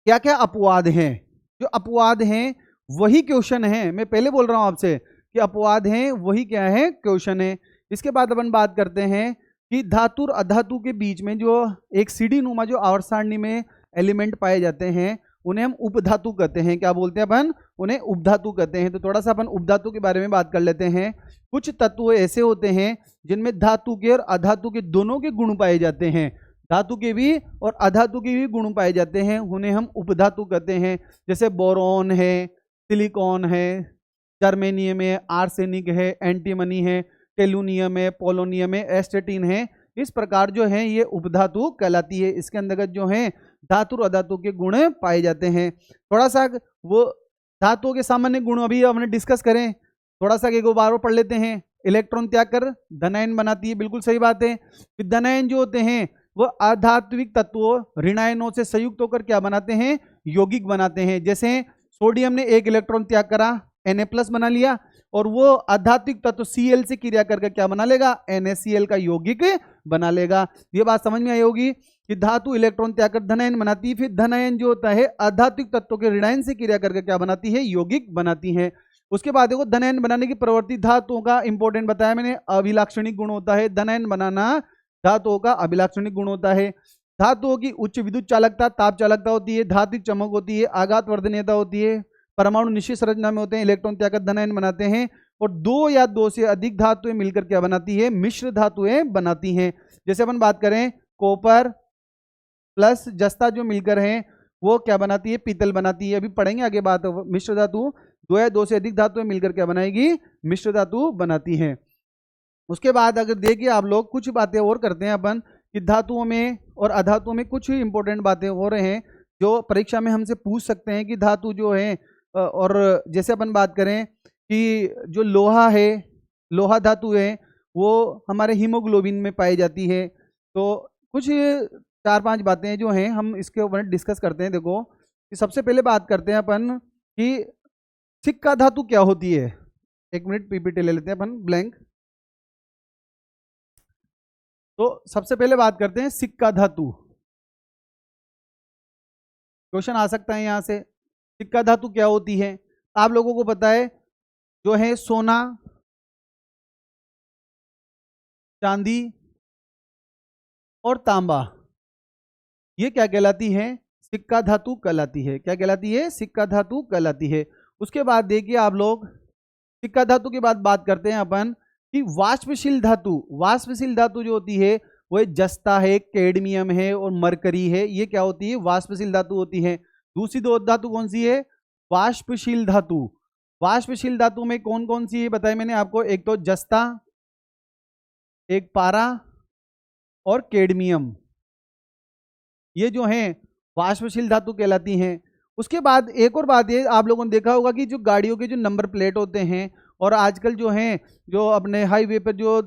क्या क्या अपवाद हैं। जो अपवाद हैं वही क्वेश्चन है, मैं पहले बोल रहा हूं आपसे कि अपवाद हैं वही क्या है? क्वेश्चन है। इसके बाद अपन बात करते हैं कि धातु और अधातु के बीच में जो एक सीढ़ी नुमा जो आवर्त सारणी में एलिमेंट पाए जाते हैं उन्हें हम उपधातु कहते हैं। क्या बोलते हैं अपन? उन्हें उपधातु कहते हैं। तो थोड़ा सा अपन उपधातु के बारे में बात कर लेते हैं। कुछ तत्व ऐसे होते हैं जिनमें धातु के और अधातु के दोनों के गुण पाए जाते हैं, धातु के भी और अधातु के भी गुण पाए जाते हैं, उन्हें हम उपधातु कहते हैं। जैसे बोरॉन है, सिलिकॉन है, जर्मेनियम है, आर्सेनिक है, एंटीमनी है, टेलुनियम है, पोलोनियम है, एस्टेटिन है। इस प्रकार जो है ये उपधातु कहलाती है। इसके अंतर्गत जो है धातु और अधातु के गुण पाए जाते हैं। थोड़ा सा वो धातुओं के सामान्य गुण अभी हमने डिस्कस करें, थोड़ा सा एक बार पढ़ लेते हैं। इलेक्ट्रॉन त्याग कर धनायन बनाती है, बिल्कुल सही बात है। धनायन जो होते हैं वो आधात्विक तत्वों ऋणायनों से संयुक्त होकर क्या बनाते हैं? यौगिक बनाते हैं। जैसे सोडियम ने एक इलेक्ट्रॉन त्याग करा, Na+ बना लिया, और वो आधात्विक तत्व Cl से क्रिया करके क्या बना लेगा? NaCl का यौगिक बना लेगा। ये बात समझ में आई होगी कि धातु इलेक्ट्रॉन त्याग कर धनायन बनाती है, फिर धनायन जो होता है आधात्विक तत्वों के ऋणायन से क्रिया करके क्या बनाती है? यौगिक बनाती है। उसके बाद देखो धनायन बनाने की प्रवृत्ति धातुओं का इंपॉर्टेंट बताया मैंने, अभिलाक्षणिक गुण होता है। धनायन बनाना धातुओं का अभिलाक्षणिक गुण होता है। धातुओं की उच्च विद्युत चालकता, ताप चालकता होती है, धात्विक चमक होती है, आघात वर्धनीयता होती है, परमाणु निश्चित संरचना में होते हैं, इलेक्ट्रॉन त्याग कर धनायन बनाते हैं, और 2 या 2 से अधिक धातुएं मिलकर क्या बनाती है? मिश्र धातुएं बनाती हैं। जैसे अपन बात करें कॉपर, प्लस जस्ता जो मिलकर है वो क्या बनाती है, पीतल बनाती है। अभी पढ़ेंगे आगे बात। मिश्र धातु दो या दो से अधिक धातुएं मिलकर क्या बनाएगी, मिश्र धातु बनाती है। उसके बाद अगर देखिए आप लोग कुछ बातें और करते हैं अपन कि धातुओं में और अधातुओं में कुछ इंपॉर्टेंट बातें हो रहे हैं जो परीक्षा में हमसे पूछ सकते हैं कि धातु जो है और जैसे अपन बात करें कि जो लोहा है, लोहा धातु है, वो हमारे हीमोग्लोबिन में पाई जाती है। तो कुछ 4-5 बातें जो हैं हम इसके ऊपर डिस्कस करते हैं। देखो कि सबसे पहले बात करते हैं अपन कि सिक्का धातु क्या होती है। एक मिनट पीपीटी ले लेते हैं अपन ब्लैंक। तो सबसे पहले बात करते हैं सिक्का धातु। क्वेश्चन आ सकता है यहां से, सिक्का धातु क्या होती है। आप लोगों को पता है जो है सोना, चांदी और तांबा, ये क्या कहलाती है, सिक्का धातु कहलाती है। क्या कहलाती है, सिक्का धातु कहलाती है। उसके बाद देखिए आप लोग सिक्का धातु के बाद बात करते हैं अपन कि वाष्पशील धातु। वाष्पशील धातु जो होती है वो जस्ता है, कैडमियम है और मरकरी है। ये क्या होती है, वाष्पशील धातु होती है। दूसरी दो धातु कौन सी है, वाष्पशील धातु। वाष्पशील धातु में कौन कौन सी है बताया मैंने आपको, एक तो जस्ता, एक पारा और कैडमियम, ये जो हैं वाष्पशील धातु कहलाती हैं। उसके बाद एक और बात ये आप लोगों ने देखा होगा कि जो गाड़ियों के जो नंबर प्लेट होते हैं और आजकल जो हैं जो अपने हाईवे पर जो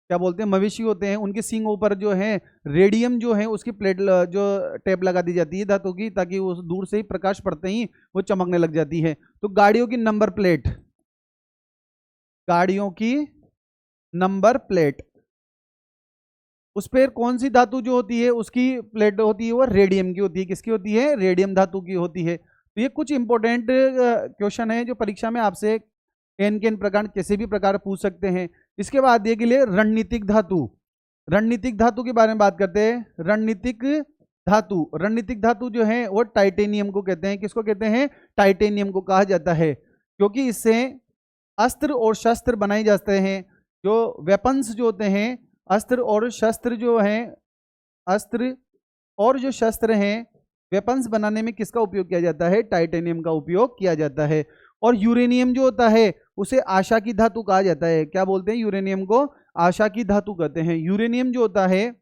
क्या बोलते हैं मवेशी होते हैं, उनके सींगों पर जो है रेडियम जो है उसकी प्लेट जो टेप लगा दी जाती है धातु की, ताकि वो दूर से ही प्रकाश पड़ते ही वो चमकने लग जाती है। तो गाड़ियों की नंबर प्लेट, गाड़ियों की नंबर प्लेट, उस पर कौन सी धातु जो होती है उसकी प्लेट होती है वो रेडियम की होती है। किसकी होती है, रेडियम धातु की होती है। तो ये कुछ इंपॉर्टेंट क्वेश्चन है जो परीक्षा में आपसे एन के एन प्रकार किसी भी प्रकार पूछ सकते हैं। इसके बाद ये के लिए रणनीतिक धातु। रणनीतिक धातु के बारे में बात करते हैं। रणनीतिक धातु, रणनीतिक धातु जो है वो टाइटेनियम को कहते हैं। किसको कहते हैं, टाइटेनियम को कहा जाता है, क्योंकि इससे अस्त्र और शस्त्र बनाए जाते हैं। जो वेपन्स जो होते हैं, अस्त्र और शस्त्र जो हैं, अस्त्र और जो शस्त्र हैं वेपन्स बनाने में किसका उपयोग किया जाता है, टाइटेनियम का उपयोग किया जाता है। और यूरेनियम जो होता है उसे आशा की धातु कहा जाता है। क्या बोलते हैं, यूरेनियम को आशा की धातु कहते हैं। यूरेनियम जो होता है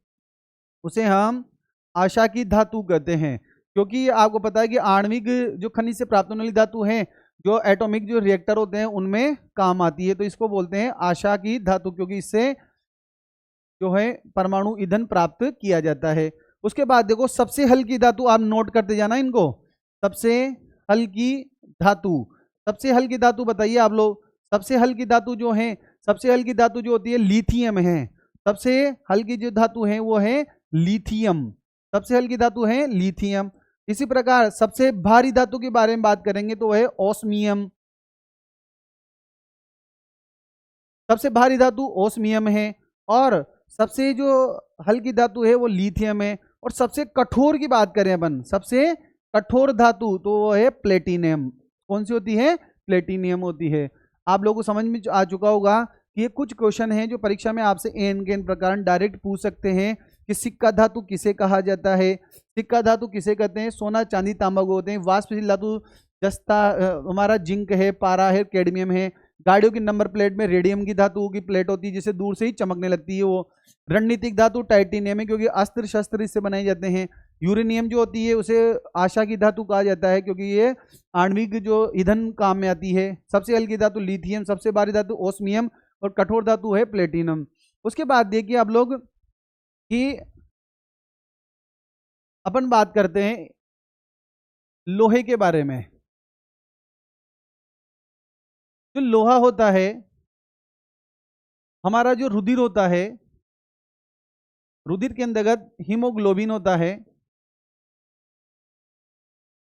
उसे हम आशा की धातु कहते हैं, क्योंकि आपको पता है कि आणविक जो खनिज से प्राप्त होने वाली धातु है जो एटॉमिक जो रिएक्टर होते हैं उनमें काम आती है। तो इसको बोलते हैं आशा की धातु, क्योंकि इससे जो है परमाणु ईंधन प्राप्त किया जाता है। उसके बाद देखो सबसे हल्की धातु, आप नोट करते जाना इनको, सबसे हल्की धातु। सबसे हल्की धातु बताइए आप लोग, सबसे हल्की धातु जो है, सबसे हल्की धातु जो होती है लिथियम है। सबसे हल्की जो धातु है वो है लिथियम, सबसे हल्की धातु है लिथियम। इसी प्रकार सबसे भारी धातु के बारे में बात करेंगे तो वह है ओस्मियम। सबसे भारी धातु ओस्मियम है। और सबसे जो हल्की धातु है वो लिथियम है। और सबसे कठोर की बात करें अपन, सबसे कठोर धातु तो वो है प्लेटिनियम। कौन सी होती है, प्लेटिनियम होती है। आप लोगों को समझ में आ चुका होगा कि ये कुछ क्वेश्चन हैं जो परीक्षा में आपसे एन के एन प्रकार डायरेक्ट पूछ सकते हैं कि सिक्का धातु किसे कहा जाता है, सिक्का धातु किसे कहते हैं, सोना चांदी तांबा को होते हैं। वाष्पशील धातु जस्ता हमारा जिंक है, पारा है, कैडमियम है। गाड़ियों की नंबर प्लेट में रेडियम की धातु की प्लेट होती है जिसे दूर से ही चमकने लगती है वो। रणनीतिक धातु टाइटेनियम है, क्योंकि अस्त्र शस्त्र इससे बनाए जाते हैं। यूरेनियम जो होती है उसे आशा की धातु कहा जाता है, क्योंकि ये आणविक जो ईंधन काम में आती है। सबसे हल्की धातु लिथियम, सबसे भारी धातु ओस्मियम और कठोर धातु है प्लेटिनम। उसके बाद देखिए आप लोग कि अपन बात करते हैं लोहे के बारे में। जो लोहा होता है, हमारा जो रुधिर होता है, रुधिर के अंतर्गत हीमोग्लोबिन होता है।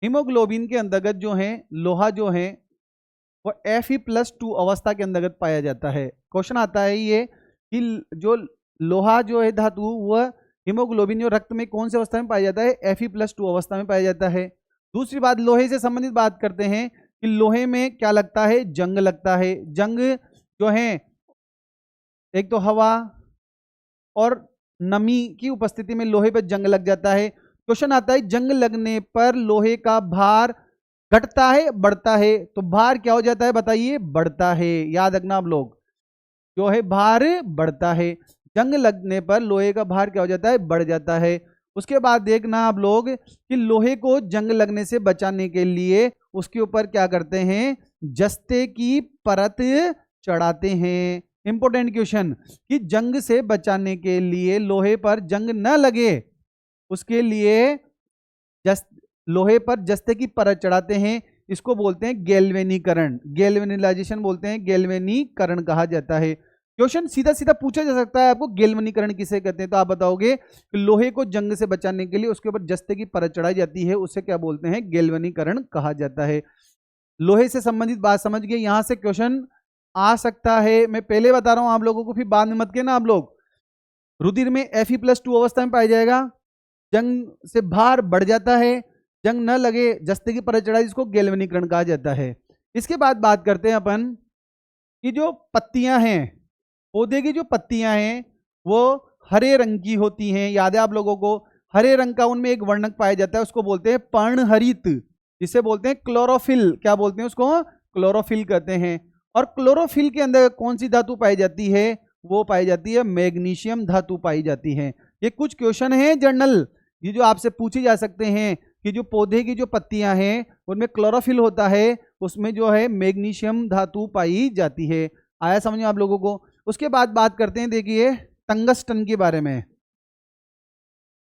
हीमोग्लोबिन के अंतर्गत जो है लोहा जो है वो Fe+2 अवस्था के अंतर्गत पाया जाता है। क्वेश्चन आता है ये कि जो लोहा जो है धातु वह हीमोग्लोबिन जो रक्त में कौन सी अवस्था में पाया जाता है, Fe+2 अवस्था में पाया जाता है। दूसरी बात लोहे से संबंधित बात करते हैं कि लोहे में क्या लगता है, जंग लगता है। जंग जो है एक तो हवा और नमी की उपस्थिति में लोहे पर जंग लग जाता है। क्वेश्चन आता है जंग लगने पर लोहे का भार घटता है बढ़ता है? तो भार क्या हो जाता है बताइए? बढ़ता है। याद रखना आप लोग, जो है भार बढ़ता है। जंग लगने पर लोहे का भार क्या हो जाता है? बढ़ जाता है। उसके बाद देखना आप लोग कि लोहे को जंग लगने से बचाने के लिए उसके ऊपर क्या करते हैं? जस्ते की परत चढ़ाते हैं। इंपॉर्टेंट क्वेश्चन, कि जंग से बचाने के लिए लोहे पर जंग न लगे उसके लिए लोहे पर जस्ते की परत चढ़ाते हैं। इसको बोलते हैं गैल्वेनीकरण, गैल्वेनिलाइजेशन बोलते हैं, गैल्वेनीकरण कहा जाता है। क्वेश्चन सीधा सीधा पूछा जा सकता है आपको, गैल्वेनीकरण किसे कहते हैं? तो आप बताओगे कि लोहे को जंग से बचाने के लिए उसके ऊपर जस्ते की परत चढ़ाई जाती है, उसे क्या बोलते हैं? गैल्वेनीकरण कहा जाता है। लोहे से संबंधित बात समझ गए। यहां से क्वेश्चन आ सकता है, मैं पहले बता रहा हूं आप लोगों को, फिर बाद में मत के ना आप लोग। रुधिर में Fe+2 अवस्था में पाया जाएगा। जंग से भार बढ़ जाता है, जंग न लगे जस्ते की परत चढ़ाई, जिसको गैल्वेनीकरण कहा जाता है। इसके बाद बात करते हैं अपन कि जो पत्तियां हैं, पौधे की जो पत्तियां हैं वो हरे रंग की होती हैं। याद है आप लोगों को? हरे रंग का उनमें एक वर्णक पाया जाता है, उसको बोलते हैं पर्णहरित, जिसे बोलते हैं क्लोरोफिल। क्या बोलते हैं उसको? क्लोरोफिल कहते हैं। और क्लोरोफिल के अंदर कौन सी धातु पाई जाती है? वो पाई जाती है मैग्नीशियम धातु पाई जाती है। ये कुछ क्वेश्चन है जनरल, ये जो आपसे पूछे जा सकते हैं कि जो पौधे की जो पत्तियां हैं उनमें क्लोरोफिल होता है, उसमें जो है मैग्नीशियम धातु पाई जाती है। आया समझ में आप लोगों को? उसके बाद बात करते हैं, देखिए टंगस्टन के बारे में।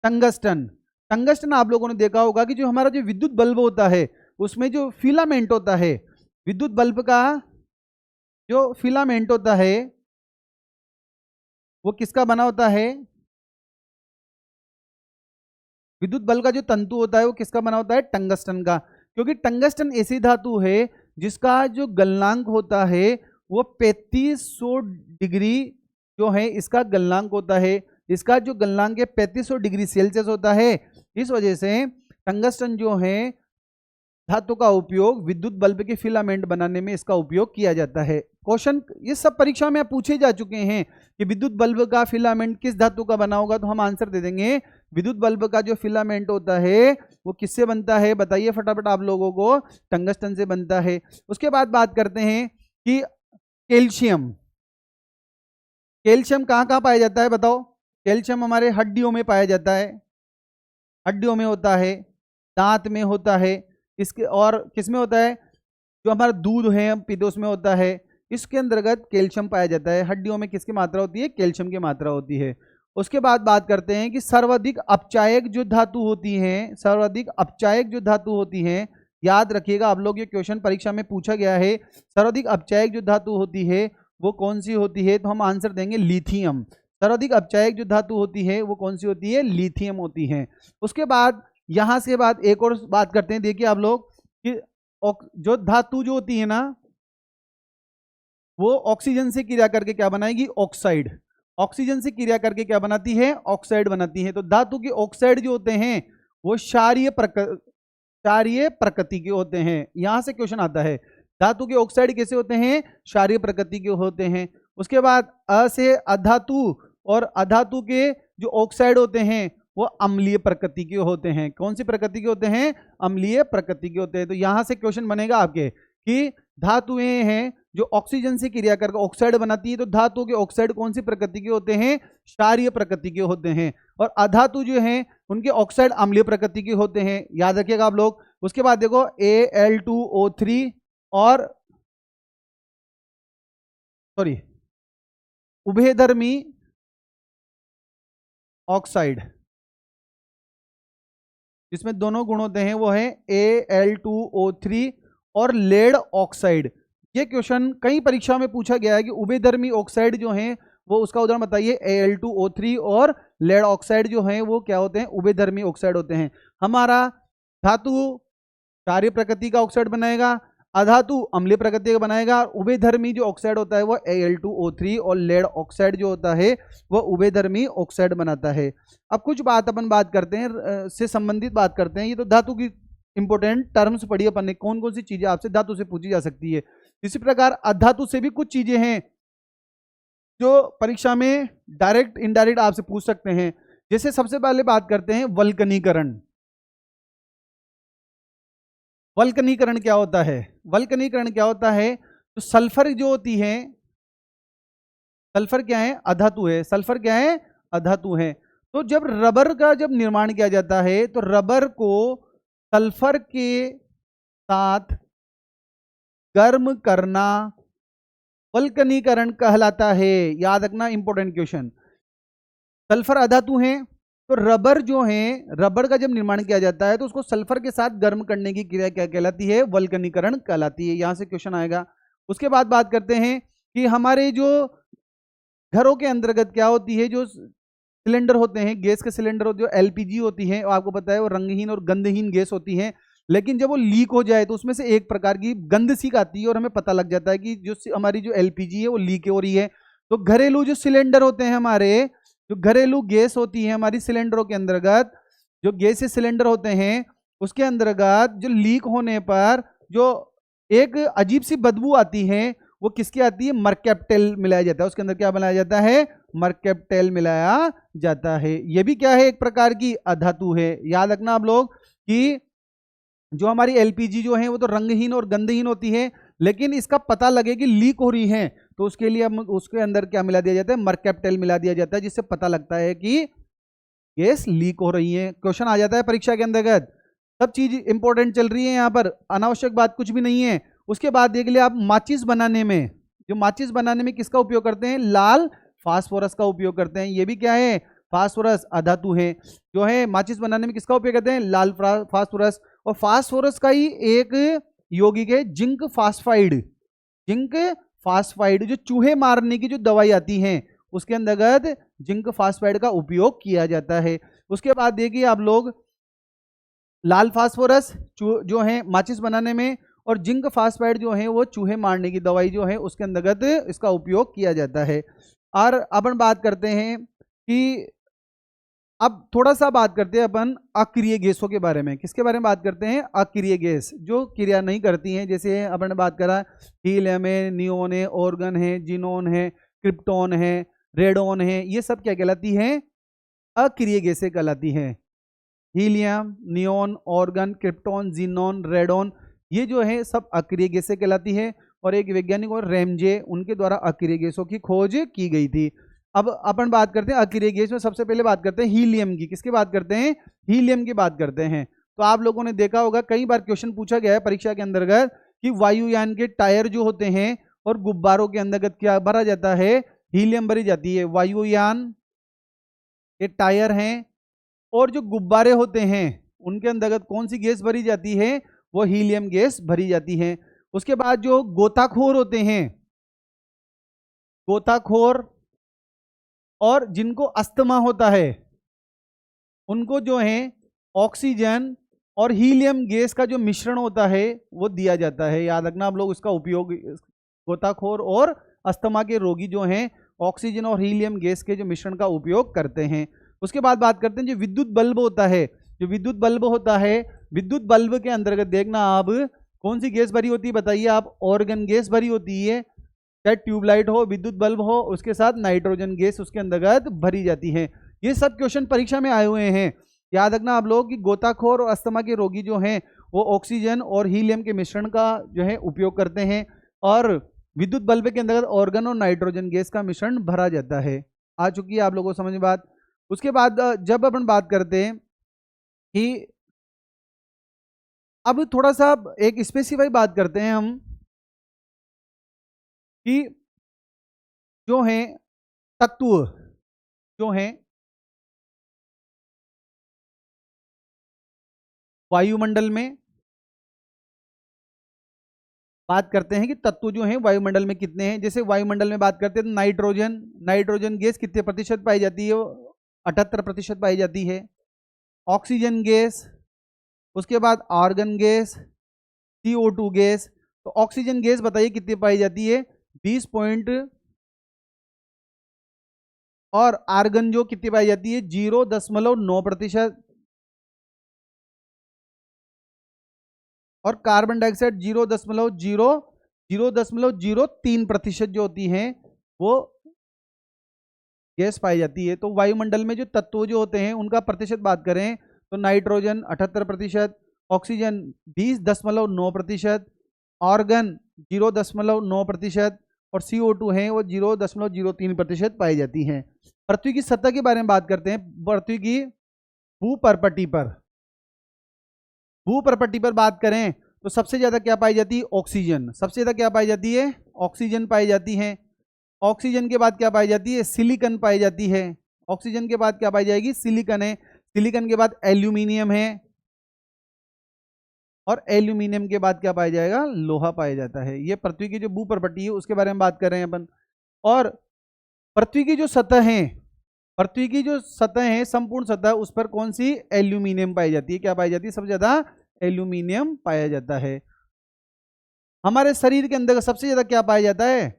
टंगस्टन, टंगस्टन आप लोगों ने देखा होगा कि जो हमारा जो विद्युत बल्ब होता है उसमें जो फिलामेंट होता है, विद्युत बल्ब का जो फिलामेंट होता है वो किसका बना होता है? विद्युत बल्ब का जो तंतु होता है वो किसका बना होता है? टंगस्टन का। क्योंकि टंगस्टन ऐसी धातु है जिसका जो गलनांक होता है वो 3500 डिग्री जो है इसका गलनांक होता है। इसका जो गलनांक है 3500 डिग्री सेल्सियस होता है। इस वजह से टंगस्टन जो है धातु का उपयोग विद्युत बल्ब के फिलामेंट बनाने में इसका उपयोग किया जाता है। क्वेश्चन ये सब परीक्षा में पूछे जा चुके हैं कि विद्युत बल्ब का फिलामेंट किस धातु का बना होगा, तो हम आंसर दे देंगे विद्युत बल्ब का जो फिलामेंट होता है वो किससे बनता है? बताइए फटाफट आप लोगों को। टंगस्टन से बनता है। उसके बाद बात करते हैं कि कैल्शियम, कैल्शियम कहाँ कहाँ पाया जाता है बताओ? कैल्शियम हमारे हड्डियों में पाया जाता है, हड्डियों में होता है, दांत में होता है, इसके और किस में होता है? जो हमारा दूध है हम पीते उसमें होता है। इसके अंतर्गत कैल्शियम पाया जाता है। हड्डियों में किसकी मात्रा होती है? कैल्शियम की मात्रा होती है। उसके बाद बात करते हैं कि सर्वाधिक अपचायक जो धातु होती हैं, सर्वाधिक अपचायक जो धातु होती हैं, याद रखिएगा आप लोग, ये क्वेश्चन परीक्षा में पूछा गया है। सर्वाधिक अपचायक जो धातु होती है वो कौन सी होती है? तो हम आंसर देंगे लिथियम। सर्वाधिक अपचायक जो धातु होती है वो कौन सी होती है? लिथियम होती है। उसके बाद यहां से बाद एक और बात करते हैं, देखिए आप लोग कि जो धातु जो होती है ना वो ऑक्सीजन से क्रिया करके क्या बनाएगी? ऑक्साइड। ऑक्सीजन से क्रिया करके क्या बनाती है? ऑक्साइड बनाती है। तो धातु के ऑक्साइड जो होते हैं वो क्षारीय प्रकृति के होते हैं। यहां से क्वेश्चन आता है धातु के ऑक्साइड कैसे होते हैं? क्षारीय प्रकृति के होते हैं। उसके बाद अ से अधातु, और अधातु के जो ऑक्साइड होते हैं वो अम्लीय प्रकृति के होते हैं। कौन सी प्रकृति के होते हैं? अम्लीय प्रकृति के होते हैं। तो यहां से क्वेश्चन बनेगा आपके कि धातुएं हैं जो ऑक्सीजन से क्रिया करके ऑक्साइड बनाती है, तो धातु के ऑक्साइड कौन सी प्रकृति के होते हैं? क्षारीय प्रकृति के होते हैं। और अधातु जो हैं उनके ऑक्साइड अम्लीय प्रकृति के होते हैं। याद रखिएगा आप लोग। उसके बाद देखो Al2O3 और उभयधर्मी ऑक्साइड, जिसमें दोनों गुण होते हैं, वो है Al2O3 और लेड ऑक्साइड। ये क्वेश्चन कई परीक्षा में पूछा गया है कि उभयधर्मी ऑक्साइड जो हैं वो उसका उदाहरण बताइए। Al2O3 और लेड ऑक्साइड जो हैं वो क्या होते हैं? उभयधर्मी ऑक्साइड होते हैं। हमारा धातु क्षारीय प्रकृति का ऑक्साइड बनाएगा, अधातु अम्लीय प्रकृति का बनाएगा, और उभयधर्मी जो ऑक्साइड होता है वो Al2O3 और लेड ऑक्साइड जो होता है वो उभयधर्मी ऑक्साइड बनाता है। अब कुछ बात अपन बात करते हैं से संबंधित बात करते हैं। ये तो धातु की इंपोर्टेंट टर्म्स पढ़ी अपन ने, कौन कौन सी चीजें आपसे धातु से पूछी जा सकती है। इसी प्रकार अधातु से भी कुछ चीजें हैं जो परीक्षा में डायरेक्ट इनडायरेक्ट आपसे पूछ सकते हैं। जैसे सबसे पहले बात करते हैं वल्कनीकरण। वल्कनीकरण क्या होता है? वल्कनीकरण क्या होता है? तो सल्फर जो होती है, सल्फर क्या है? अधातु है। सल्फर क्या है? अधातु है। तो जब रबर का जब निर्माण किया जाता है तो रबर को सल्फर के साथ गर्म करना वल्कनीकरण कहलाता है। याद रखना, इंपॉर्टेंट क्वेश्चन। सल्फर अधातु है, तो रबर जो है, रबर का जब निर्माण किया जाता है तो उसको सल्फर के साथ गर्म करने की क्रिया क्या कहलाती है? वल्कनीकरण कहलाती है। यहां से क्वेश्चन आएगा। उसके बाद बात करते हैं कि हमारे जो घरों के अंतर्गत क्या होती है, जो सिलेंडर होते हैं, गैस के सिलेंडर जो एलपीजी होती है, आपको पता है वो रंगहीन और गंधहीन गैस होती है। लेकिन जब वो लीक हो जाए तो उसमें से एक प्रकार की गंध सी आती है और हमें पता लग जाता है कि जो हमारी जो एलपीजी है वो लीक हो रही है। तो घरेलू जो सिलेंडर होते हैं हमारे, जो घरेलू गैस होती है हमारी सिलेंडरों के अंतर्गत, जो गैस सिलेंडर होते हैं उसके अंतर्गत जो लीक होने पर जो एक अजीब सी बदबू आती है, वो किसकी आती है? मरकैप्टेल मिलाया जाता है। उसके अंदर क्या मिलाया जाता है? मरकैप्टेल मिलाया जाता है। ये भी क्या है? एक प्रकार की अधातु है। याद रखना आप लोग कि जो हमारी एलपीजी जो है वो तो रंगहीन और गंधहीन होती है, लेकिन इसका पता लगे कि लीक हो रही है तो उसके लिए हम उसके अंदर क्या मिला दिया जाता है? मरकैप्टेल मिला दिया जाता है, जिससे पता लगता है कि गैस लीक हो रही है। क्वेश्चन आ जाता है परीक्षा के अंतर्गत। सब चीज इंपॉर्टेंट चल रही है यहाँ पर, अनावश्यक बात कुछ भी नहीं है। उसके बाद देख लिया आप, माचिस बनाने में, जो माचिस बनाने में किसका उपयोग करते हैं? लाल फास्फोरस का उपयोग करते हैं। ये भी क्या है? फास्फोरस अधातु है। जो है माचिस बनाने में किसका उपयोग करते हैं? लाल फास्फोरस। और फास्फोरस का ही एक यौगिक है जिंक फास्फाइड। जिंक फास्फाइड जो चूहे मारने की जो दवाई आती है उसके अंतर्गत जिंक फास्फाइड का उपयोग किया जाता है। उसके बाद देखिए आप लोग, लाल फास्फोरस जो है माचिस बनाने में, और जिंक फास्फाइड जो है वो चूहे मारने की दवाई जो है उसके अंतर्गत इसका उपयोग किया जाता है। और अपन बात करते हैं कि अब थोड़ा सा बात करते हैं अपन अक्रिय गैसों के बारे में। किसके बारे में बात करते हैं? अक्रिय गैस, जो क्रिया नहीं करती हैं। जैसे अपन ने बात करा, हीलियम है, नियोन है, ऑर्गन है, जिनोन है, क्रिप्टॉन है, रेडोन है, ये सब क्या कहलाती हैं? अक्रिय गैसें कहलाती हैं। Helium, neon, organ, krypton, xenon, radon, ये जो है सब अक्रिय गैसें कहलाती है। और एक वैज्ञानिक और रैमजे, उनके द्वारा अक्रिय गैसों की खोज की गई थी। अब अपन बात करते हैं अक्रिय गैस में, सबसे पहले बात करते हैं हीलियम की। किसकी बात करते हैं? हीलियम की बात करते हैं। तो आप लोगों ने देखा होगा, कई बार क्वेश्चन पूछा गया है परीक्षा के अंतर्गत कि वायुयान के टायर जो होते हैं और गुब्बारों के अंतर्गत क्या भरा जाता है? हीलियम भरी जाती है। वायुयान के टायर हैं और जो गुब्बारे होते हैं उनके अंतर्गत कौन सी गैस भरी जाती है? वो हीलियम गैस भरी जाती है। उसके बाद जो गोताखोर होते हैं, गोताखोर और जिनको अस्थमा होता है, उनको जो है ऑक्सीजन और हीलियम गैस का जो मिश्रण होता है वो दिया जाता है। याद रखना आप लोग, उसका उपयोग गोताखोर और अस्थमा के रोगी जो हैं ऑक्सीजन और हीलियम गैस के जो मिश्रण का उपयोग करते हैं। उसके बाद बात करते हैं जो विद्युत बल्ब होता है। जो विद्युत बल्ब होता है, विद्युत बल्ब के अंतर्गत देखना आप, कौन सी गैस भरी होती है? बताइए आप। ऑर्गन गैस भरी होती है। चाहे ट्यूबलाइट हो, विद्युत बल्ब हो, उसके साथ नाइट्रोजन गैस उसके अंतर्गत भरी जाती है। ये सब क्वेश्चन परीक्षा में आए हुए हैं। याद रखना आप लोग कि गोताखोर और अस्थमा के रोगी जो हैं वो ऑक्सीजन और हीलियम के मिश्रण का जो है उपयोग करते हैं, और विद्युत बल्ब के अंतर्गत ऑर्गन और नाइट्रोजन गैस का मिश्रण भरा जाता है। आ चुकी है आप लोगों को समझ में बात। उसके बाद जब अपन बात करते हैं कि अब थोड़ा सा एक स्पेसिफाई बात करते हैं हम कि जो है तत्व जो है वायुमंडल में, बात करते हैं कि तत्व जो हैं वायुमंडल में कितने हैं। जैसे वायुमंडल में बात करते हैं तो नाइट्रोजन, नाइट्रोजन गैस कितने प्रतिशत पाई जाती है? 78% पाई जाती है। ऑक्सीजन गैस, उसके बाद आर्गन गैस, CO2 गैस। तो ऑक्सीजन गैस बताइए कितनी पाई जाती है? 20 पॉइंट, और आर्गन जो कितनी पाई जाती है? 0.9%। और कार्बन डाइऑक्साइड 0.03% जो होती हैं वो गैस पाई जाती है। तो वायुमंडल में जो तत्व जो होते हैं उनका प्रतिशत बात करें तो नाइट्रोजन 78%, ऑक्सीजन 20.9%, ऑर्गन 0.9% और CO2 है वो 0.03% पाई जाती हैं। पृथ्वी की सतह के बारे में बात करते हैं। पृथ्वी की भूपर्पटी पर बात करें तो सबसे ज्यादा क्या पाई जाती है? ऑक्सीजन। सबसे ज्यादा क्या पाई जाती है? ऑक्सीजन पाई जाती है। ऑक्सीजन के बाद क्या पाई जाती है? सिलिकॉन पाई जाती है। ऑक्सीजन के बाद क्या पाई जाएगी? सिलिकॉन है। सिलिकॉन के बाद एल्यूमिनियम है और एल्यूमिनियम के बाद क्या पाया जाएगा? लोहा पाया जाता है। ये पृथ्वी की जो भूपर्पटी है उसके बारे में बात कर रहे हैं अपन। और पृथ्वी की जो सतह है संपूर्ण सतह, उस पर कौन सी? एल्यूमिनियम पाई जाती है। क्या पाई जाती है? सबसे ज्यादा एल्यूमिनियम पाया जाता है। हमारे शरीर के अंदर सबसे ज्यादा क्या पाया जाता है?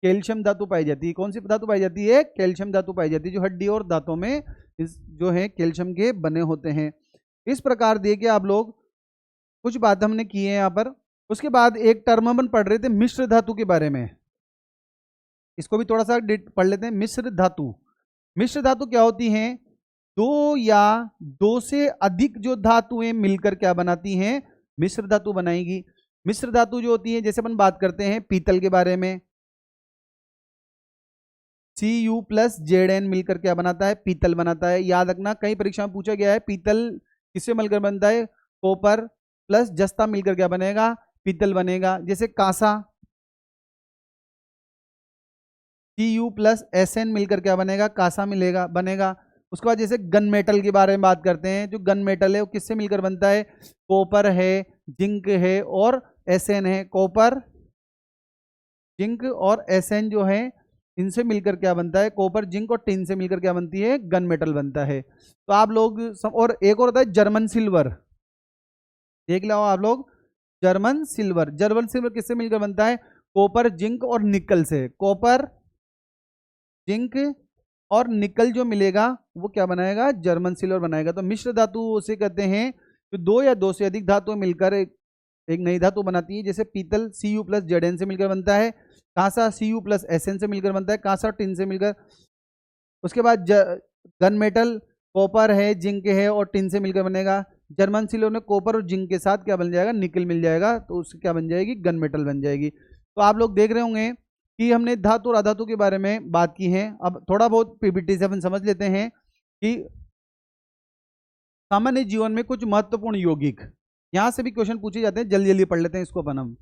कैल्शियम धातु पाई जाती है। कौन सी धातु पाई जाती है? कैल्शियम धातु पाई जाती है, जो हड्डी और दांतों में जो है कैल्शियम के बने होते हैं। इस प्रकार देखिए आप लोग, कुछ बात हमने की है यहाँ पर। उसके बाद एक टर्म अपन पढ़ रहे थे मिश्र धातु के बारे में, इसको भी थोड़ा सा पढ़ लेते हैं। मिश्र धातु क्या होती हैं? दो या दो से अधिक जो धातुएं मिलकर क्या बनाती हैं? मिश्र धातु बनाएगी। मिश्र धातु जो होती है, जैसे अपन बात करते हैं पीतल के बारे में, Cu+Zn मिलकर क्या बनाता है? पीतल बनाता है। याद रखना, कई परीक्षा में पूछा गया है पीतल किससे मिलकर बनता है? कॉपर प्लस जस्ता मिलकर क्या बनेगा? पीतल बनेगा। जैसे कांसा, Cu+Sn मिलकर क्या बनेगा? कांसा बनेगा। उसके बाद जैसे गन मेटल के बारे में बात करते हैं, जो गन मेटल है वो किससे मिलकर बनता है? कॉपर है, जिंक है और Sn है। कॉपर, जिंक और Sn जो है इनसे मिलकर क्या बनता है? कॉपर, जिंक और टिन से मिलकर क्या बनती है? गन मेटल बनता है। तो आप लोग और एक और होता है जर्मन सिल्वर, देख लो आप लोग। जर्मन सिल्वर किससे मिलकर बनता है? कॉपर, जिंक और निकल से। कॉपर, जिंक और निकल जो मिलेगा वो क्या बनाएगा? जर्मन सिल्वर बनाएगा। तो मिश्र धातु उसे कहते हैं जो दो या दो से अधिक धातु मिलकर एक नई धातु बनाती है। जैसे पीतल Cu+Zn से मिलकर बनता है, कांसा Cu+Sn से मिलकर बनता है, कांसा टिन से मिलकर। उसके बाद गन मेटल कॉपर है, जिंक है और टिन से मिलकर बनेगा। जर्मन सिल्वर में कॉपर और जिंक के साथ क्या बन जाएगा? निकल मिल जाएगा, तो उससे क्या बन जाएगी? गन मेटल बन जाएगी। तो आप लोग देख रहे होंगे कि हमने धातु और अधातु के बारे में बात की है। अब थोड़ा बहुत पीपीटी से अपन समझ लेते हैं कि सामान्य जीवन में कुछ महत्वपूर्ण यौगिक, यहां से भी क्वेश्चन पूछे जाते हैं, जल्दी जल्दी पढ़ लेते हैं इसको अपन हम।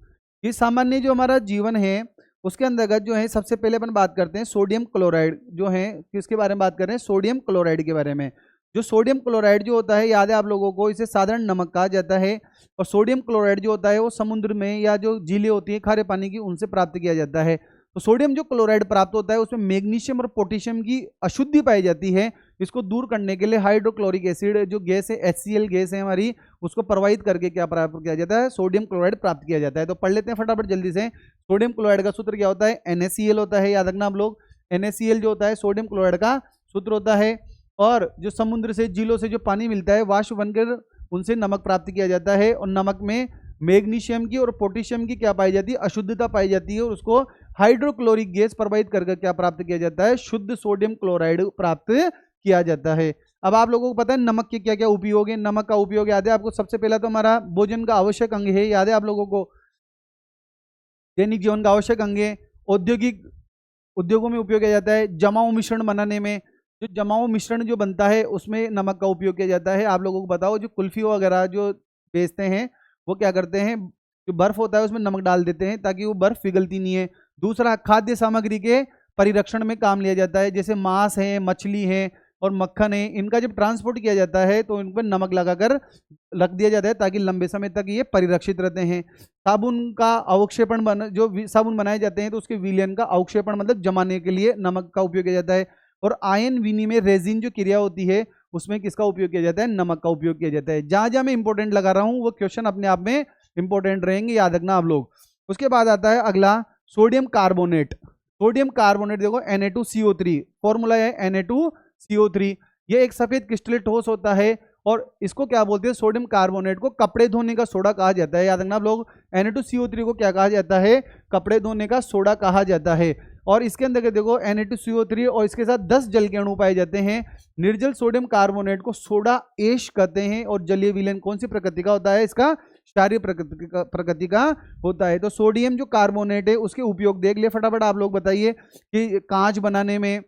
कि सामान्य जो हमारा जीवन है उसके अंतर्गत जो है सबसे पहले अपन बात करते हैं सोडियम क्लोराइड जो है, किसके बारे में बात कर रहे हैं? सोडियम क्लोराइड के बारे में। जो सोडियम क्लोराइड जो होता है, याद है आप लोगों को, इसे साधारण नमक कहा जाता है। और सोडियम क्लोराइड जो होता है वो समुद्र में या जो झीलें होती है खारे पानी की, उनसे प्राप्त किया जाता है। तो सोडियम जो क्लोराइड प्राप्त होता है उसमें मैग्नीशियम और पोटेशियम की अशुद्धि पाई जाती है। इसको दूर करने के लिए हाइड्रोक्लोरिक एसिड जो गैस है, HCl गैस है हमारी, उसको प्रवाहित करके क्या प्राप्त किया जाता है? सोडियम क्लोराइड प्राप्त किया जाता है। तो पढ़ लेते हैं फटाफट जल्दी से। सोडियम क्लोराइड का सूत्र क्या होता है? NaCl होता है, याद रखना आप लोग। NaCl जो होता है सोडियम क्लोराइड का सूत्र होता है। और जो समुद्र से, झीलों से जो पानी मिलता है, वाष्प बनकर उनसे नमक प्राप्त किया जाता है। और नमक में मैग्नीशियम की और पोटेशियम की क्या पाई जाती है? अशुद्धता पाई जाती है। और उसको हाइड्रोक्लोरिक गैस प्रवाहित करके क्या प्राप्त किया जाता है? शुद्ध सोडियम क्लोराइड प्राप्त किया जाता है। अब आप लोगों को पता है नमक के क्या क्या उपयोग है। नमक का उपयोग याद है आपको? सबसे पहला तो हमारा भोजन का आवश्यक अंग है, याद है आप लोगों को? दैनिक जीवन का आवश्यक अंग है। उद्योगों में उपयोग किया जाता है। जमाव मिश्रण बनाने में, जो जमाव मिश्रण जो बनता है उसमें नमक का उपयोग किया जाता है। आप लोगों को बताओ, जो कुल्फी वगैरह जो बेचते हैं वो क्या करते हैं? जो बर्फ होता है उसमें नमक डाल देते हैं ताकि वो बर्फ पिघलती नहीं है। दूसरा, खाद्य सामग्री के परिरक्षण में काम लिया जाता है। जैसे मांस है, मछली है और मक्खन है, इनका जब ट्रांसपोर्ट किया जाता है तो इन पर नमक लगाकर रख दिया जाता है ताकि लंबे समय तक ये परिरक्षित रहते हैं। साबुन का अवक्षेपण जो साबुन बनाए जाते हैं तो उसके विलयन का अवक्षेपण मतलब जमाने के लिए नमक का उपयोग किया जाता है। और आयन विनिमय रेजिन जो क्रिया होती है उसमें किसका उपयोग किया जाता है? नमक का उपयोग किया जाता है। जहां जहां मैं इंपॉर्टेंट लगा रहा हूं वो क्वेश्चन अपने आप में इंपॉर्टेंट रहेंगे, याद रखना आप लोग। उसके बाद आता है अगला सोडियम कार्बोनेट। सोडियम कार्बोनेट देखो Na2CO3, फॉर्मूला है Na2CO3। ये एक सफेद क्रिस्टलीय ठोस होता है और इसको क्या बोलते हैं? सोडियम कार्बोनेट को कपड़े धोने का सोडा कहा जाता है। याद रखना आप लोग, Na2CO3 को क्या कहा जाता है? कपड़े धोने का सोडा कहा जाता है। और इसके अंदर के देखो Na2CO3 और इसके साथ 10 जल के अणु पाए जाते हैं। निर्जल सोडियम कार्बोनेट को सोडा एश कहते हैं और जलीय विलयन कौन सी प्रकृति का होता है? इसका क्षारीय प्रकृति का होता है। तो सोडियम जो कार्बोनेट है उसके उपयोग देख लिए फटाफट आप लोग बताइए कि कांच बनाने में,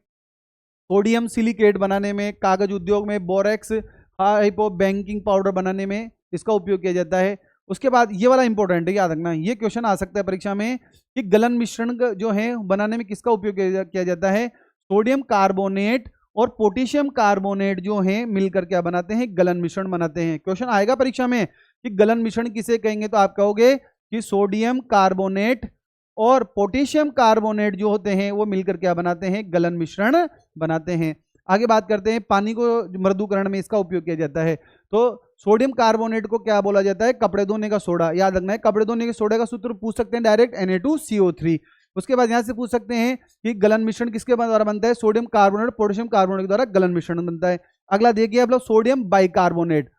सोडियम सिलिकेट बनाने में, कागज उद्योग में, बोरेक्स हाइपो बैंकिंग पाउडर बनाने में इसका उपयोग किया जाता है। उसके बाद ये वाला इंपॉर्टेंट है, याद रखना, ये क्वेश्चन आ सकता है परीक्षा में कि गलन मिश्रण जो है बनाने में किसका उपयोग किया जाता है? सोडियम कार्बोनेट और पोटेशियम कार्बोनेट जो है मिलकर क्या बनाते हैं? गलन मिश्रण बनाते हैं। क्वेश्चन आएगा परीक्षा में कि गलन मिश्रण किसे कहेंगे, तो आप कहोगे कि सोडियम कार्बोनेट और पोटेशियम कार्बोनेट जो होते हैं वो मिलकर क्या बनाते हैं? गलन मिश्रण बनाते हैं। आगे बात करते हैं, पानी को मृदुकरण में इसका उपयोग किया जाता है। तो सोडियम कार्बोनेट को क्या बोला जाता है? कपड़े धोने का सोडा। याद रखना है, कपड़े धोने के सोडे का सूत्र पूछ सकते हैं डायरेक्ट, Na2CO3। उसके बाद यहां से पूछ सकते हैं कि गलन मिश्रण किसके द्वारा बनता है? सोडियम कार्बोनेट पोटेशियम कार्बोनेट के द्वारा गलन मिश्रण बनता है। अगला देखिए आप लोग, सोडियम बाइकार्बोनेट।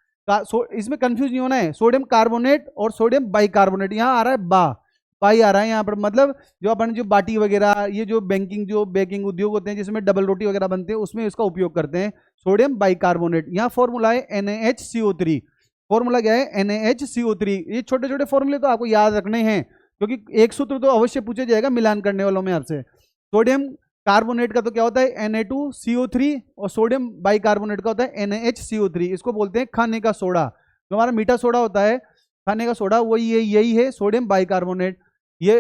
इसमें कंफ्यूज नहीं होना है, सोडियम कार्बोनेट और सोडियम बाइकार्बोनेट। यहाँ आ रहा है पाई आ रहा है यहाँ पर, मतलब जो अपन जो बाटी वगैरह, ये जो बेकिंग उद्योग होते हैं जिसमें डबल रोटी वगैरह बनते हैं, उसमें इसका उपयोग करते हैं सोडियम बाइकार्बोनेट। यहाँ फॉर्मूला है NaHCO3। फॉर्मूला क्या है? NaHCO3। ये छोटे छोटे फॉर्मूले तो आपको याद रखने हैं क्योंकि एक सूत्र तो अवश्य पूछा जाएगा मिलान करने वालों में आपसे। सोडियम कार्बोनेट का तो क्या होता है? Na2CO3 और सोडियम बाइकार्बोनेट का होता है NaHCO3। इसको बोलते हैं खाने का सोडा। जो हमारा मीठा सोडा होता है, खाने का सोडा, वही यही है सोडियम बाइकार्बोनेट। ये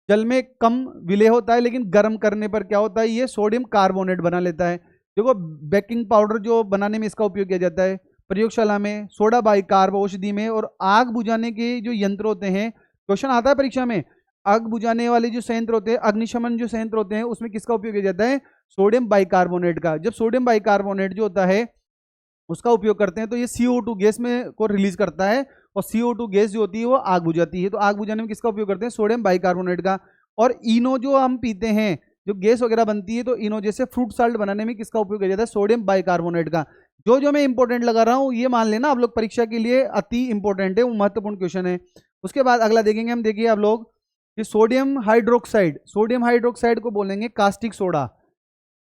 जल में कम विलय होता है लेकिन गर्म करने पर क्या होता है? ये सोडियम कार्बोनेट बना लेता है। देखो बेकिंग पाउडर जो बनाने में इसका उपयोग किया जाता है, प्रयोगशाला में, सोडा बाइकार्ब औषधि में, और आग बुझाने के जो यंत्र होते हैं, क्वेश्चन आता है परीक्षा में, आग बुझाने वाले जो संयंत्र होते हैं, अग्निशमन जो संयंत्र होते हैं, उसमें किसका उपयोग किया जाता है? सोडियम बाइकार्बोनेट का। जब सोडियम बाइकार्बोनेट जो होता है उसका उपयोग करते हैं तो ये CO2 गैस में को रिलीज करता है और CO2 गैस जो होती है वो आग बुझाती है। तो आग बुझाने में किसका उपयोग करते हैं? सोडियम बाइकार्बोनेट का। और इनो जो हम पीते हैं, जो गैस वगैरह बनती है, तो इनो जैसे फ्रूट साल्ट बनाने में किसका उपयोग किया जाता है? सोडियम बाइकार्बोनेट का। जो मैं इंपॉर्टेंट लगा रहा हूँ ये मान लेना आप लोग, परीक्षा के लिए अति इंपॉर्टेंट है, वो महत्वपूर्ण क्वेश्चन है। उसके बाद अगला देखेंगे हम, देखिए आप लोग कि सोडियम हाइड्रोक्साइड को बोलेंगे कास्टिक सोडा।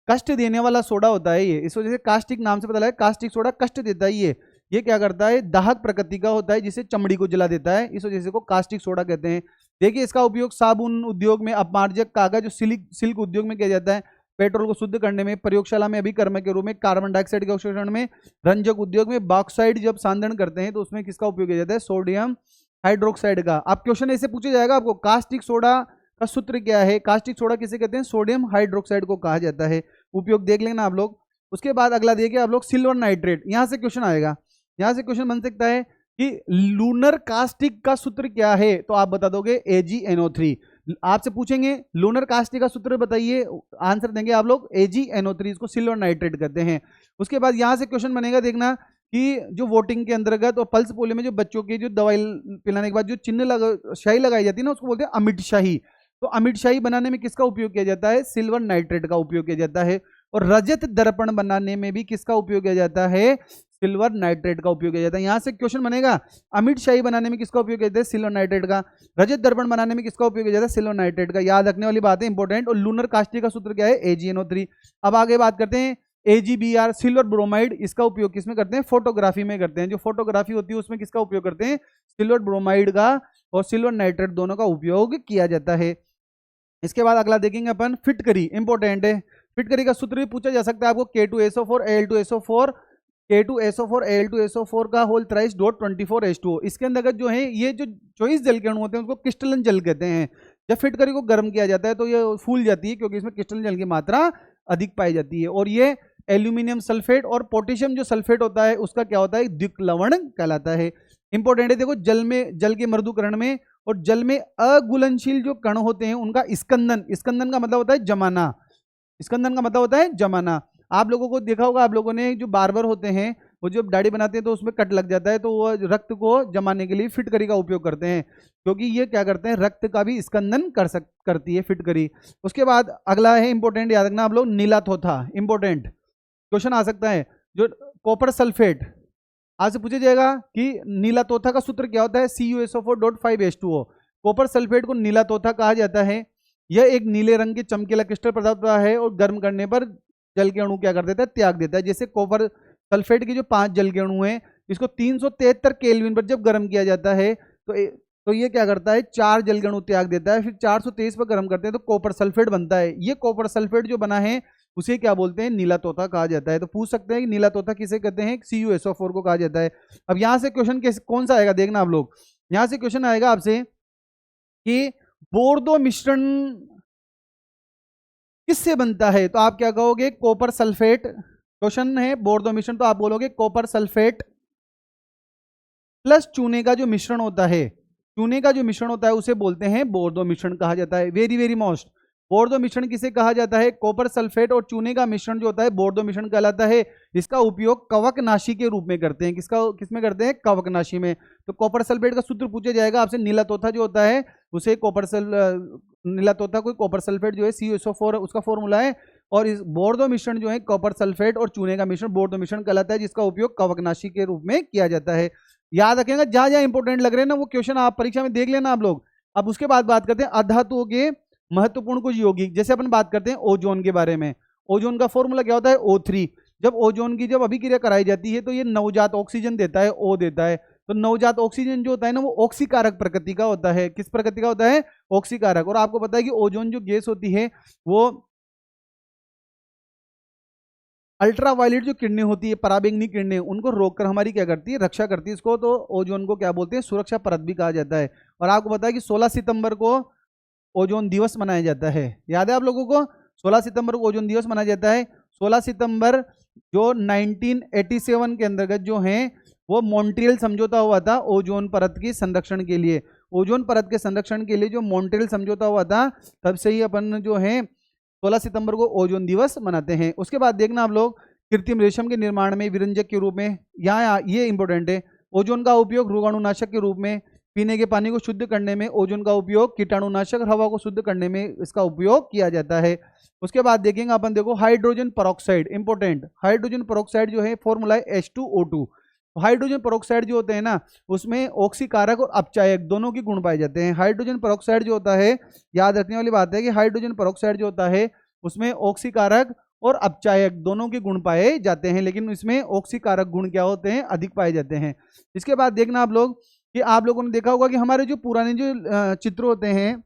कष्ट देने वाला सोडा होता है ये, इस वजह से कास्टिक नाम से पता लगा, कास्टिक सोडा कष्ट देता है ये क्या करता है? दाहक प्रकृति का होता है, जिसे चमड़ी को जला देता है, इस वजह से को कास्टिक सोडा कहते हैं। देखिए इसका उपयोग साबुन उद्योग में, अपमार्जक कागज, सिल्क उद्योग में किया जाता है, पेट्रोल को शुद्ध करने में, प्रयोगशाला में अभिकर्मक के रूप में, कार्बन डाइऑक्साइड के अवशोषण में, रंजक उद्योग में, बॉक्साइड जब सांधन करते हैं तो उसमें किसका उपयोग किया जाता है? सोडियम हाइड्रोक्साइड का। आप क्वेश्चन ऐसे पूछा जाएगा आपको, कास्टिक सोडा का सूत्र क्या है? कास्टिक सोडा किसे कहते हैं? सोडियम हाइड्रोक्साइड को कहा जाता है। उपयोग देख लेना आप लोग। उसके बाद अगला देखिए आप लोग, सिल्वर नाइट्रेट। यहां से क्वेश्चन आएगा, यहां से क्वेश्चन बन सकता है कि लूनर कास्टिक का सूत्र क्या है? तो आप बता दोगे AgNO3। आपसे पूछेंगे लूनर कास्टिक का सूत्र बताइए, आंसर देंगे आप लोग AgNO3, इसको सिल्वर नाइट्रेट कहते हैं। उसके बाद यहां से क्वेश्चन बनेगा, देखना कि जो वोटिंग के अंतर्गत और पल्स पोलियो में जो बच्चों की जो दवाई पिलाने के बाद जो चिन्ह शाही लगाई जाती है ना, उसको बोलते हैं अमिट शाही। तो अमिट शाही बनाने में किसका उपयोग किया जाता है? सिल्वर नाइट्रेट का उपयोग किया जाता है। और रजत दर्पण बनाने में भी किसका उपयोग किया जाता है? सिल्वर नाइट्रेट का उपयोग किया जाता है। यहां से क्वेश्चन बनेगा, अमिट शाही बनाने में किसका उपयोग किया जाता है? सिल्वर नाइट्रेट का। रजत दर्पण बनाने में किसका उपयोग किया जाता है? सिल्वर नाइट्रेट का। याद रखने वाली बात है, इंपॉर्टेंट। और लूनर कास्टिक का सूत्र क्या है? AgNO3। अब आगे बात करते हैं AgBr, सिल्वर ब्रोमाइड। इसका उपयोग किसमें करते हैं? फोटोग्राफी में करते हैं। जो फोटोग्राफी होती है उसमें किसका उपयोग करते हैं? सिल्वर ब्रोमाइड का और सिल्वर नाइट्रेट दोनों का उपयोग किया जाता है। इसके बाद अगला देखेंगे अपन, फिटकरी। इंपॉर्टेंट है, फिटकरी का सूत्र भी पूछा जा सकता है आपको, K2SO4 Al2SO4 K2SO4 Al2SO4 का होल थ्राइस डॉट 24H2O। इसके अंदर जो है ये जो 24 जल के अणु होते हैं उसको क्रिस्टलन जल कहते हैं। जब फिटकरी को गर्म किया जाता है तो ये फूल जाती है क्योंकि इसमें क्रिस्टलन जल की मात्रा अधिक पाई जाती है। और ये एल्यूमिनियम सल्फेट और पोटेशियम जो सल्फेट होता है उसका क्या होता है? द्विक लवण कहलाता है। इंपॉर्टेंट है, देखो जल के मृदुकरण में और जल में अघुलनशील जो कण होते हैं उनका स्कंदन का मतलब होता है जमाना। स्कंदन का मतलब होता है जमाना। आप लोगों को देखा होगा, आप लोगों ने जो बार्बर होते हैं वो जब दाढ़ी बनाते हैं तो उसमें कट लग जाता है तो वो रक्त को जमाने के लिए फिटकरी का उपयोग करते हैं, क्योंकि ये क्या करते हैं? रक्त का भी स्कंदन करती है फिटकरी। उसके बाद अगला है इंपॉर्टेंट, याद रखना आप लोग, नीला थोथा। इंपॉर्टेंट क्वेश्चन आ सकता है, जो कॉपर सल्फेट आज से पूछा जाएगा कि नीला तोथा का सूत्र क्या होता है? CuSO4.5H2O। कॉपर सल्फेट को नीला तोथा कहा जाता है। यह एक नीले रंग के चमकीला क्रिस्टल पदार्थ होता है और गर्म करने पर जल के अणु क्या कर देता है, त्याग देता है। जैसे कॉपर सल्फेट के जो 5 जल के अणु हैं, इसको 373 केल्विन पर जब गर्म किया जाता है तो ये क्या करता है, 4 जल के अणु त्याग देता है। फिर 423 पर गर्म करते हैं तो कॉपर सल्फेट बनता है। ये कॉपर सल्फेट जो बना है उसे क्या बोलते हैं, नीला तोता कहा जाता है। तो पूछ सकते हैं कि नीला तोता किसे कहते हैं, CuSO4 को कहा जाता है। अब यहां से क्वेश्चन कौन सा आएगा, देखना आप लोग, यहां से क्वेश्चन आएगा आपसे कि बोर्डो मिश्रण किससे बनता है, तो आप क्या कहोगे, कॉपर सल्फेट। क्वेश्चन है बोर्डो मिश्रण, तो आप बोलोगे कॉपर सल्फेट प्लस चूने का जो मिश्रण होता है, चूने का जो मिश्रण होता है उसे बोलते हैं बोर्डो मिश्रण कहा जाता है। वेरी वेरी मोस्ट, बोर्डो मिश्रण किसे कहा जाता है, कॉपर सल्फेट और चूने का मिश्रण जो होता है बोर्डो मिश्रण कहलाता है। इसका उपयोग कवकनाशी के रूप में करते हैं। किसमें करते हैं, कवकनाशी में। तो कॉपर सल्फेट का सूत्र पूछा जाएगा आपसे, नीला तोता जो होता है उसे नीला तोता कोई कॉपर सल्फेट जो है CuSO4 उसका फॉर्मूला है। और इस बोर्डो मिश्रण जो है कॉपर सल्फेट और चूने का मिश्रण बोर्डो मिश्रण कहलाता है, जिसका उपयोग कवकनाशी के रूप में किया जाता है। याद रखेंगे, जहां जहां इंपॉर्टेंट लग रहे हैं ना वो क्वेश्चन आप परीक्षा में देख लेना आप लोग। अब उसके बाद बात करते हैं अधातुओं के महत्वपूर्ण कुछ यौगिक। जैसे अपन बात करते हैं ओजोन के बारे में। ओजोन का फॉर्मूला क्या होता है, O3। जब ओजोन की जब अभिक्रिया कराई जाती है तो ये नवजात ऑक्सीजन देता है, O देता है। तो नवजात ऑक्सीजन जो होता है ना वो ऑक्सीकारक प्रकृति का होता है। किस प्रकृति का होता है, ऑक्सीकारक। और आपको पता है कि ओजोन जो गैस होती है वो अल्ट्रावायलेट जो किरणें होती है, पराबैंगनी किरणें, उनको रोककर हमारी क्या करती है, रक्षा करती है। इसको तो ओजोन को क्या बोलते हैं, सुरक्षा परत भी कहा जाता है। और आपको पता है कि 16 सितंबर को ओजोन दिवस मनाया जाता है। याद है आप लोगों को, 16 सितंबर को ओजोन दिवस मनाया जाता है। 16 सितंबर जो 1987 के अंतर्गत जो है वो मॉन्ट्रियल समझौता हुआ था ओजोन परत के संरक्षण के लिए। ओजोन परत के संरक्षण के लिए जो मॉन्ट्रियल समझौता हुआ था, तब से ही अपन जो है 16 सितंबर को ओजोन दिवस मनाते हैं। उसके बाद देखना आप लोग, कृत्रिम रेशम के निर्माण में विरंजक के रूप में, यहाँ ये इंपॉर्टेंट है, ओजोन का उपयोग रोगाणुनाशक के रूप में, पीने के पानी को शुद्ध करने में ओजोन का उपयोग, कीटाणुनाशक और हवा को शुद्ध करने में इसका उपयोग किया जाता है। उसके बाद देखेंगे अपन, देखो hydrogen peroxide, important, hydrogen peroxide जो है फॉर्मूला है H2O2। हाइड्रोजन पेरोक्साइड जो होते हैं ना उसमें ऑक्सीकारक और अपचायक दोनों के गुण पाए जाते हैं। हाइड्रोजन पेरोक्साइड जो होता है, याद रखने वाली बात है कि हाइड्रोजन पेरोक्साइड जो होता है उसमें ऑक्सीकारक और अपचायक दोनों के गुण पाए जाते हैं, लेकिन इसमें ऑक्सीकारक गुण क्या होते हैं, अधिक पाए जाते हैं। इसके बाद देखना आप लोग कि आप लोगों ने देखा होगा कि हमारे जो पुराने जो चित्र होते हैं,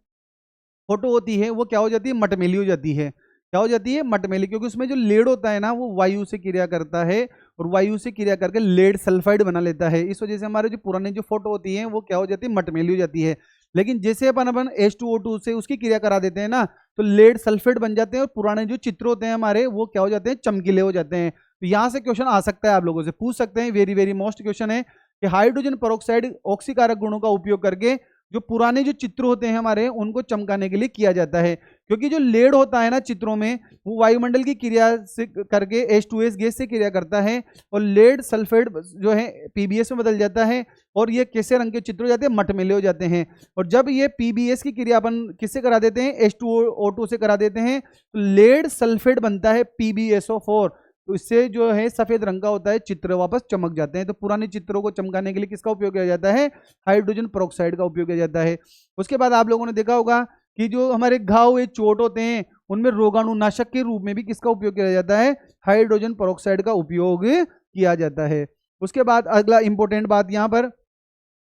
फोटो होती है, वो क्या हो जाती है, मटमेली हो जाती है। क्या हो जाती है, मटमेली, क्योंकि उसमें जो लेड होता है ना वो वायु से क्रिया करता है और वायु से क्रिया करके लेड सल्फाइड बना लेता है। इस वजह से हमारे जो पुराने जो फोटो होती है वो क्या हो जाती है, मटमेली हो जाती है। लेकिन जैसे अपन H2O2 से उसकी क्रिया करा देते हैं ना तो लेड सल्फेट बन जाते हैं और पुराने जो चित्र होते हैं हमारे वो क्या हो जाते हैं, चमकीले हो जाते हैं। तो यहाँ से क्वेश्चन आ सकता है, आप लोगों से पूछ सकते हैं, वेरी वेरी मोस्ट क्वेश्चन है कि हाइड्रोजन पेरोक्साइड ऑक्सीकारक गुणों का उपयोग करके जो पुराने जो चित्र होते हैं हमारे उनको चमकाने के लिए किया जाता है। क्योंकि जो लेड होता है ना चित्रों में वो वायुमंडल की क्रिया से करके H2S गैस से क्रिया करता है और लेड सल्फेट जो है PBS में बदल जाता है और ये कैसे रंग के चित्र हो जाते हैं, मटमेले हो जाते हैं। और जब ये PBS की क्रिया अपन किससे करा देते हैं, H2O2 से करा देते हैं, तो लेड सल्फेट बनता है PbSO4। तो इससे जो है सफेद रंग का होता है चित्र, वापस चमक जाते हैं। तो पुराने चित्रों को चमकाने के लिए किसका उपयोग किया जाता है, हाइड्रोजन पेरोक्साइड का उपयोग किया जाता है। उसके बाद आप लोगों ने देखा होगा कि जो हमारे घाव हुए चोट होते हैं उनमें रोगाणुनाशक के रूप में भी किसका उपयोग किया जाता है, हाइड्रोजन पेरोक्साइड का उपयोग किया जाता है। उसके बाद अगला इंपॉर्टेंट बात यहाँ पर,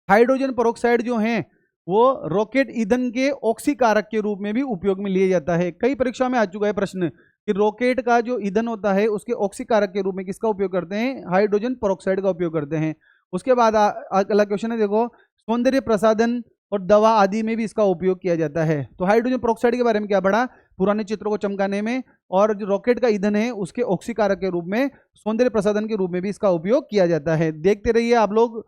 हाइड्रोजन पेरोक्साइड जो है वो रॉकेट ईंधन के ऑक्सीकारक के रूप में भी उपयोग में लिया जाता है। कई परीक्षा में आ चुका है प्रश्न कि रॉकेट का जो ईंधन होता है उसके ऑक्सीकारक के रूप में किसका उपयोग करते हैं, हाइड्रोजन पेरोक्साइड का उपयोग करते हैं। उसके बाद अगला क्वेश्चन है, देखो सौंदर्य प्रसाधन और दवा आदि में भी इसका उपयोग किया जाता है। तो हाइड्रोजन पेरोक्साइड के बारे में क्या पढ़ा, पुराने चित्रों को चमकाने में, और जो रॉकेट का ईंधन है उसके ऑक्सीकारक के रूप में, सौंदर्य प्रसाधन के रूप में भी इसका उपयोग किया जाता है। देखते रहिए आप लोग,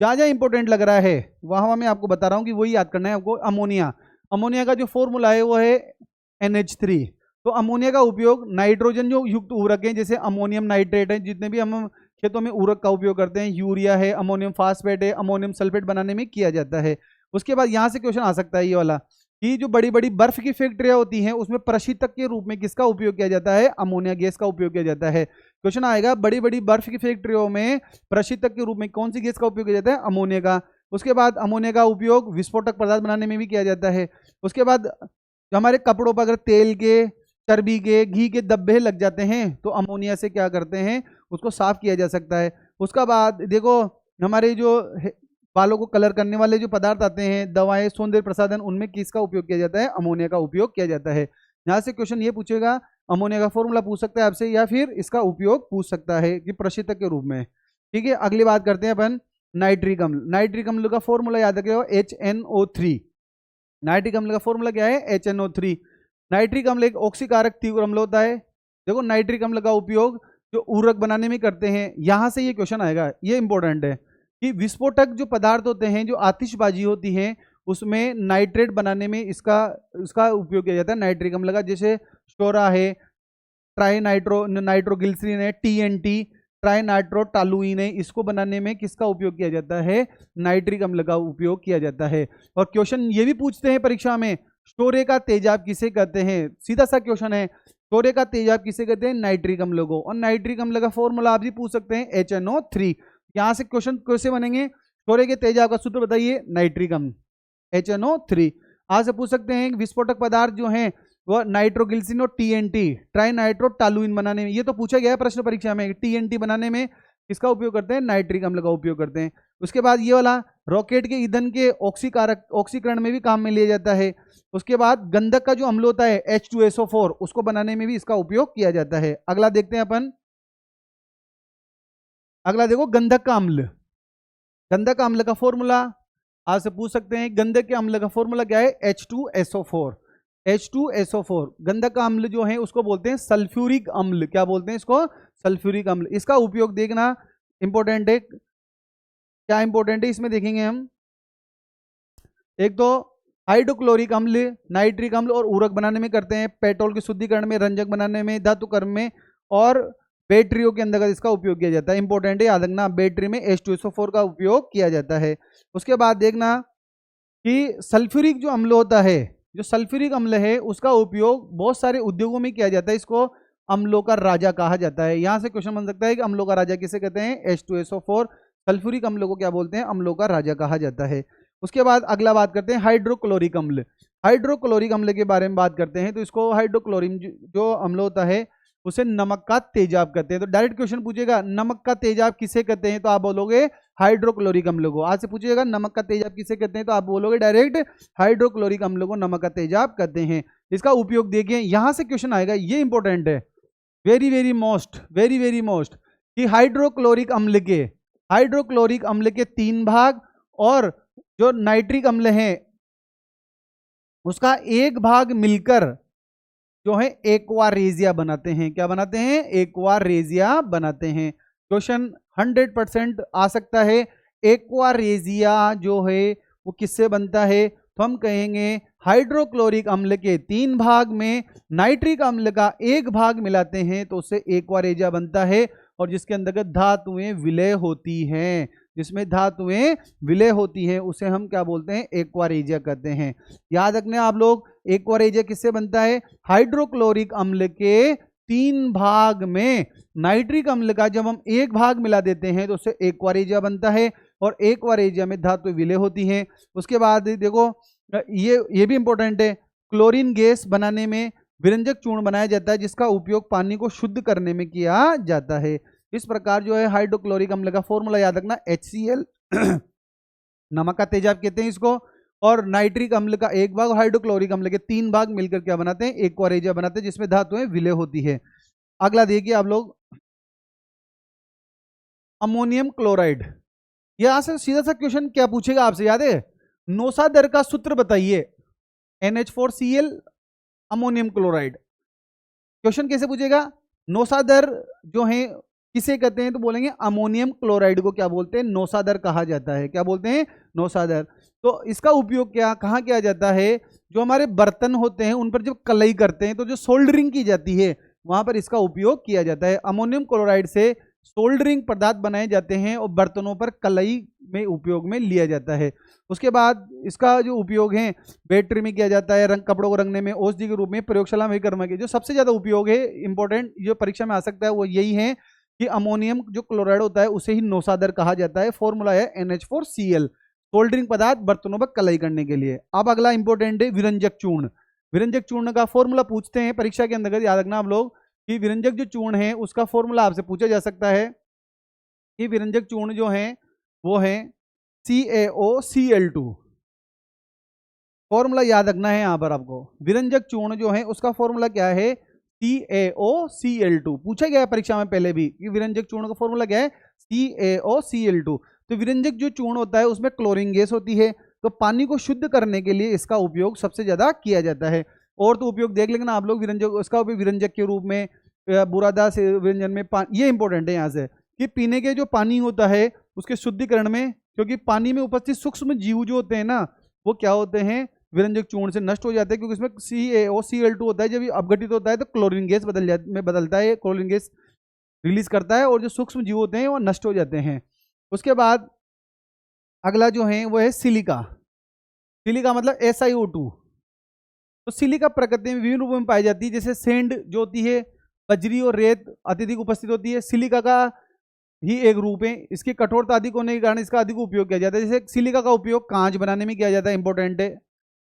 जहाँ जहाँ इंपॉर्टेंट लग रहा है वहाँ मैं आपको बता रहा हूँ कि वही याद करना है आपको। अमोनिया, अमोनिया का जो फॉर्मूला है वो है NH3। तो अमोनिया का उपयोग नाइट्रोजन जो युक्त उर्वरक हैं जैसे अमोनियम नाइट्रेट है, जितने भी हम खेतों में उर्वरक का उपयोग करते हैं, यूरिया है, अमोनियम फास्फेट है, अमोनियम सल्फेट बनाने में किया जाता है। उसके बाद यहाँ से क्वेश्चन आ सकता है ये वाला कि जो बड़ी बड़ी बर्फ की फैक्ट्रियां होती हैं उसमें प्रशीतक के रूप में किसका उपयोग किया जाता है, अमोनिया गैस का उपयोग किया जाता है। क्वेश्चन आएगा, बड़ी बड़ी बर्फ की फैक्ट्रियों में प्रशीतक के रूप में कौन सी गैस का उपयोग किया जाता है, अमोनिया का। उसके बाद अमोनिया का उपयोग विस्फोटक पदार्थ बनाने में भी किया जाता है। उसके बाद जो हमारे कपड़ों पर अगर तेल के, चर्बी के, घी के धब्बे लग जाते हैं तो अमोनिया से क्या करते हैं, उसको साफ किया जा सकता है। उसका बाद देखो हमारे जो बालों को कलर करने वाले जो पदार्थ आते हैं, दवाएं, सौंदर्य प्रसाधन, उनमें किसका उपयोग किया जाता है, अमोनिया का उपयोग किया जाता है। यहाँ से क्वेश्चन ये पूछेगा, अमोनिया का फॉर्मूला पूछ सकता है आपसे, या फिर इसका उपयोग पूछ सकता है कि प्रशीतक के रूप में। ठीक है, अगली बात करते हैं अपन नाइट्रिक अम्ल। नाइट्रिक अम्ल का फॉर्मूला याद रखिएगा HNO3। नाइट्रिक अम्ल का फॉर्मूला क्या है, HNO3। नाइट्रिक अम्ल एक ऑक्सीकारक तीव्र अम्ल होता है। देखो नाइट्रिक अम्ल का उपयोग जो ऊर्वरक बनाने में करते हैं, यहां से ये क्वेश्चन आएगा, ये इंपॉर्टेंट है कि विस्फोटक जो पदार्थ होते हैं, जो आतिशबाजी होती है, उसमें नाइट्रेट बनाने में इसका उपयोग किया जाता है नाइट्रिक अम्ल का। जैसे शोरा है, ट्राई नाइट्रोग्लिसरीन है, TNT, ट्राई नाइट्रोटॉलुइन है, इसको बनाने में किसका उपयोग किया जाता है, नाइट्रिक अम्ल का उपयोग किया जाता है। और क्वेश्चन ये भी पूछते हैं परीक्षा में, शोरे का तेजाब किसे कहते हैं, सीधा सा क्वेश्चन है, शोरे का तेजाब किसे कहते हैं, नाइट्रिक अम्ल को। और नाइट्रिक अम्ल का फॉर्मूला आप भी पूछ सकते हैं HNO3। यहां से क्वेश्चन कैसे बनेंगे, शोरे के तेजाब का सूत्र बताइए, नाइट्रिक अम्ल, HNO3। आज से पूछ सकते हैं विस्फोटक पदार्थ जो हैं वो नाइट्रोग्लिसरीन और TNT, ट्राई नाइट्रोटॉलुइन बनाने में, ये तो पूछा गया है प्रश्न परीक्षा में, TNT बनाने में किसका उपयोग करते हैं, नाइट्रिक अम्ल का उपयोग करते हैं। उसके बाद ये वाला रॉकेट के ईंधन के ऑक्सीकरण में भी काम में लिया जाता है। उसके बाद गंधक का जो अम्ल होता है H2SO4, उसको बनाने में भी इसका उपयोग किया जाता है। अगला देखते हैं अपन, अगला देखो गंधक का अम्ल। गंधक अम्ल का फॉर्मूला आज से पूछ सकते हैं, गंधक के अम्ल का फॉर्मूला क्या है, H2SO4। H2SO4 गंधक का अम्ल जो है उसको बोलते हैं सल्फ्यूरिक अम्ल। क्या बोलते हैं इसको, सल्फ्यूरिक अम्ल। इसका उपयोग देखना इंपॉर्टेंट है, क्या इंपॉर्टेंट है इसमें देखेंगे हम। एक तो हाइड्रोक्लोरिक अम्ल, नाइट्रिक अम्ल और उर्वरक बनाने में करते हैं, पेट्रोल के शुद्धिकरण में, रंजक बनाने में, धातुकर्म में, और बैटरियों के अंदर इसका उपयोग किया जाता है। इंपॉर्टेंट है, याद रखना, बैटरी में H2SO4 का उपयोग किया जाता है। उसके बाद देखना कि सल्फ्यूरिक जो अम्ल होता है, जो सल्फ्यूरिक अम्ल है, उसका उपयोग बहुत सारे उद्योगों में किया जाता है, इसको अम्लों का राजा कहा जाता है। यहां से क्वेश्चन बन सकता है कि अम्लों का राजा किसे कहते हैं, H2SO4। सल्फ्यूरिक अम्लों को क्या बोलते हैं, अम्लों का राजा कहा जाता है। उसके बाद अगला बात करते हैं हाइड्रोक्लोरिक अम्ल। हाइड्रोक्लोरिक अम्ल के बारे में बात करते हैं, तो इसको हाइड्रोक्लोरिन जो अम्ल होता है उसे नमक का तेजाब कहते हैं। तो डायरेक्ट क्वेश्चन पूछेगा नमक का तेजाब किसे कहते हैं, तो आप बोलोगे हाइड्रोक्लोरिक अम्ल को। आज से पूछेगा नमक का तेजाब किसे कहते हैं, तो आप बोलोगे डायरेक्ट हाइड्रोक्लोरिक अम्ल को नमक का तेजाब कहते हैं। इसका उपयोग देखिए, यहां से क्वेश्चन आएगा, ये इंपॉर्टेंट है, वेरी वेरी मोस्ट कि हाइड्रोक्लोरिक अम्ल के 3 भाग और जो नाइट्रिक अम्ल है उसका 1 भाग मिलकर जो है एक्वारेजिया बनाते हैं। क्या बनाते हैं, एक्वारेजिया बनाते हैं। क्वेश्चन 100% आ सकता है। एक्वारेजिया जो है वो किससे बनता है, तो हम कहेंगे हाइड्रोक्लोरिक अम्ल के 3 भाग में नाइट्रिक अम्ल का 1 भाग मिलाते हैं तो उससे एक्वारेजिया बनता है, और जिसके अंतर्गत धातुएं विलय होती हैं, जिसमें धातुएं विलय होती हैं उसे हम क्या बोलते हैं, एक्वारेजिया कहते हैं। याद रखने आप लोग, एक्वारेजिया किससे बनता है, हाइड्रोक्लोरिक अम्ल के 3 भाग में नाइट्रिक अम्ल का जब हम 1 भाग मिला देते हैं तो उससे एक्वारेजिया बनता है, और एक्वारेजिया में धातु विलय होती हैं। उसके बाद देखो ये भी इंपॉर्टेंट है, क्लोरीन गैस बनाने में विरंजक चूर्ण बनाया जाता है जिसका उपयोग पानी को शुद्ध करने में किया जाता है। इस प्रकार जो है हाइड्रोक्लोरिक अम्ल का फॉर्मूला याद रखना, HCl नमक का तेजाब कहते हैं इसको, और नाइट्रिक अम्ल का 1 भाग और हाइड्रोक्लोरिक अम्ल के 3 भाग मिलकर क्या बनाते हैं, एक्वारेजिया बनाते हैं जिसमें धातुएं विलय होती है। अगला देखिए आप लोग, अमोनियम क्लोराइड। यहां से सीधा सा क्वेश्चन क्या पूछेगा आपसे, याद है, नोसादर का सूत्र बताइए, NH4Cl अमोनियम क्लोराइड। क्वेश्चन कैसे पूछेगा, नोसादर जो है किसे कहते हैं, तो बोलेंगे अमोनियम क्लोराइड को क्या बोलते हैं, नोसादर कहा जाता है। क्या बोलते हैं, नोसादर। तो इसका उपयोग क्या कहाँ किया जाता है, जो हमारे बर्तन होते हैं उन पर जब कलई करते हैं तो जो सोल्डरिंग की जाती है वहां पर इसका उपयोग किया जाता है। अमोनियम क्लोराइड से सोल्डरिंग पदार्थ बनाए जाते हैं और बर्तनों पर कलई में उपयोग में लिया जाता है। उसके बाद इसका जो उपयोग है बैटरी में किया जाता है, कपड़ों को रंगने में, औषधि के रूप में, प्रयोगशाला में कर्म के जो सबसे ज्यादा उपयोग है, इंपॉर्टेंट जो परीक्षा में आ सकता है वो यही है कि अमोनियम जो क्लोराइड होता है उसे ही नोसादर कहा जाता है। फॉर्मूला है NH4Cl, सोल्डरिंग पदार्थ बर्तनों पर कलई करने के लिए। अब अगला इंपॉर्टेंट है विरंजक चूर्ण। विरंजक चूर्ण का फॉर्मूला पूछते हैं परीक्षा के अंतर्गत, याद रखना आप लोग कि विरंजक जो चूर्ण है उसका फॉर्मूला आपसे पूछा जा सकता है कि विरंजक चूर्ण जो है वो है CaOCl2। फॉर्मूला याद रखना है यहां पर आपको, विरंजक चूर्ण जो है उसका फॉर्मूला क्या है, CaOCl2। पूछा गया है परीक्षा में पहले भी कि विरंजक चूर्ण का फॉर्मूला क्या है, CaOCl2। तो विरंजक जो चूर्ण होता है उसमें क्लोरीन गैस होती है, तो पानी को शुद्ध करने के लिए इसका उपयोग सबसे ज्यादा किया जाता है। और तो उपयोग देख लेंगे ना आप लोग, विरंजक, उसका उपयोग विरंजक के रूप में, बुरादा से व्यंजन में, ये इंपॉर्टेंट है यहाँ से कि पीने के जो पानी होता है उसके शुद्धिकरण में, क्योंकि पानी में उपस्थित सूक्ष्म जीव जो होते हैं ना वो क्या होते हैं, विरंजक चूर्ण से नष्ट हो जाते हैं, क्योंकि इसमें CaOCl2 होता है। जब ये अपघटित होता है तो क्लोरीन गैस बदलता है, क्लोरीन गैस रिलीज करता है और जो सूक्ष्म जीव होते हैं वो नष्ट हो जाते हैं। उसके बाद अगला जो है वो है सिलिका। सिलिका मतलब SiO2। तो सिलिका प्रकृति में विभिन्न रूपों में पाई जाती है, जैसे सेंड जो होती है, बजरी और रेत अत्यधिक उपस्थित होती है। सिलिका का ही एक रूप है, इसकी कठोरता अधिक होने के कारण इसका अधिक उपयोग किया जाता है। जैसे सिलिका का उपयोग कांच बनाने में किया जाता है, इंपॉर्टेंट है,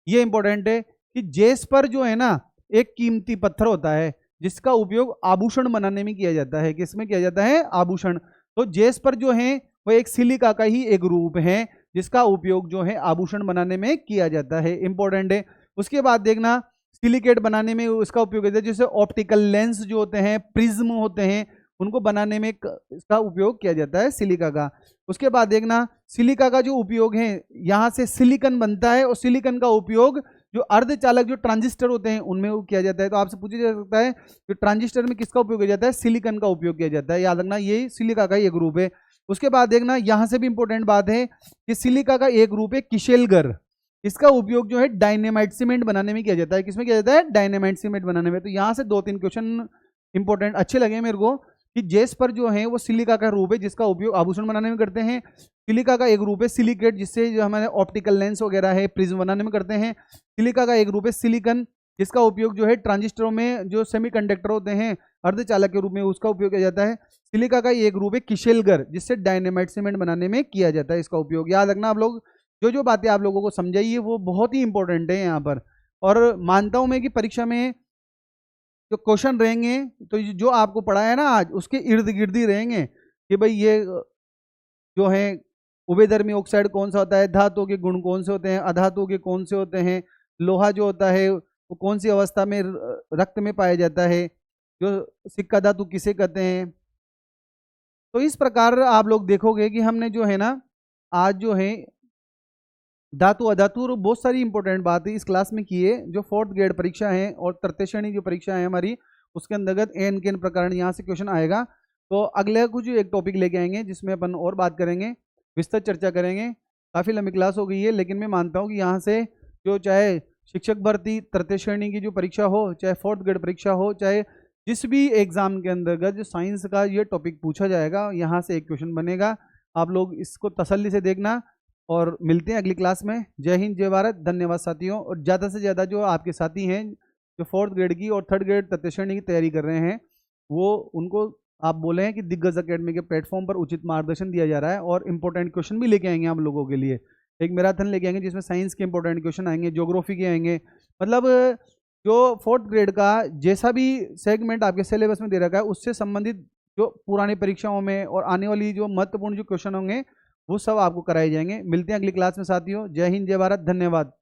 ये इंपॉर्टेंट है कि जेस्पर जो है ना एक कीमती पत्थर होता है जिसका उपयोग आभूषण बनाने में किया जाता है। किसमें किया जाता है, आभूषण। तो जेस्पर जो है वो एक सिलिका का ही एक रूप है जिसका उपयोग जो है आभूषण बनाने में किया जाता है, इंपॉर्टेंट है। उसके बाद देखना सिलिकेट बनाने में उसका उपयोग होता है, जैसे ऑप्टिकल लेंस जो होते हैं, प्रिज्म होते हैं, उनको बनाने में इसका उपयोग किया जाता है सिलिका का। उसके बाद देखना सिलिका का जो उपयोग है, यहाँ से सिलिकन बनता है और सिलिकन का उपयोग जो अर्धचालक जो ट्रांजिस्टर होते हैं उनमें किया जाता है। तो आपसे पूछा जा सकता है कि ट्रांजिस्टर में किसका उपयोग किया जाता है, सिलिकन का उपयोग किया जाता है, याद रखना ये सिलिका का एक रूप है। उसके बाद देखना यहाँ से भी इंपॉर्टेंट बात है कि सिलिका का एक रूप है किशेलगर। इसका उपयोग जो है डायनेमाइट सीमेंट बनाने में किया जाता है। किसमें किया जाता है, डायनेमाइट सीमेंट बनाने में। तो यहाँ से 2-3 क्वेश्चन इंपॉर्टेंट अच्छे लगे मेरे को कि जेस्पर जो है वो सिलिका का रूप है जिसका उपयोग आभूषण बनाने में करते हैं। सिलिका का एक रूप है सिलिकेट, जिससे जो हमारे ऑप्टिकल लेंस वगैरह है, प्रिज्म बनाने में करते हैं। सिलिका का एक रूप है सिलिकन, जिसका उपयोग जो है ट्रांजिस्टरों में जो सेमीकंडक्टर होते हैं अर्धचालक के रूप में उसका उपयोग किया जाता है। सिलिका का एक रूप है किशेलगर, जिससे डायनेमाइट सीमेंट बनाने में किया जाता है इसका उपयोग। याद रखना आप लोग, जो बातें आप लोगों को समझाई है वो बहुत ही इंपॉर्टेंट है यहाँ पर। और मानता हूं मैं कि परीक्षा में जो क्वेश्चन रहेंगे तो जो आपको पढ़ाया है ना आज उसके इर्द गिर्द ही रहेंगे कि भाई ये जो है उभयधर्मी ऑक्साइड कौन सा होता है, धातुओं के गुण कौन से होते हैं, अधातुओं के कौन से होते हैं, लोहा जो होता है वो कौन सी अवस्था में रक्त में पाया जाता है, जो सिक्का धातु किसे कहते हैं। तो इस प्रकार आप लोग देखोगे कि हमने जो है ना आज जो है धातु अधातु और बहुत सारी इंपॉर्टेंट बातें इस क्लास में की है। जो 4th ग्रेड परीक्षा है और तृतीय श्रेणी की परीक्षा है हमारी, उसके अंतर्गत एन के प्रकरण यहाँ से क्वेश्चन आएगा। तो अगले कुछ एक टॉपिक लेके आएंगे जिसमें अपन और बात करेंगे, विस्तृत चर्चा करेंगे। काफ़ी लंबी क्लास हो गई है, लेकिन मैं मानता हूँ कि यहाँ से जो चाहे शिक्षक भर्ती तृतीय श्रेणी की जो परीक्षा हो, चाहे 4th ग्रेड परीक्षा हो, चाहे जिस भी एग्जाम के अंतर्गत जो साइंस का ये टॉपिक पूछा जाएगा, यहाँ से एक क्वेश्चन बनेगा। आप लोग इसको तसल्ली से देखना और मिलते हैं अगली क्लास में। जय हिंद, जय भारत, धन्यवाद साथियों। और ज़्यादा से ज़्यादा जो आपके साथी हैं जो 4th ग्रेड की और 3rd ग्रेड तृतीय श्रेणी की तैयारी कर रहे हैं, वो उनको आप बोले हैं कि दिग्गज अकेडमी के प्लेटफॉर्म पर उचित मार्गदर्शन दिया जा रहा है और इंपॉर्टेंट क्वेश्चन भी लेके आएंगे हम लोगों के लिए। एक मैराथन लेके आएंगे जिसमें साइंस के इंपॉर्टेंट क्वेश्चन आएंगे, ज्योग्राफी के आएंगे। मतलब जो 4th ग्रेड का जैसा भी सेगमेंट आपके सिलेबस में दे रखा है उससे संबंधित जो पुरानी परीक्षाओं में और आने वाली जो महत्वपूर्ण जो क्वेश्चन होंगे वो सब आपको कराए जाएंगे। मिलते हैं अगली क्लास में साथियों। जय हिंद, जय भारत, धन्यवाद।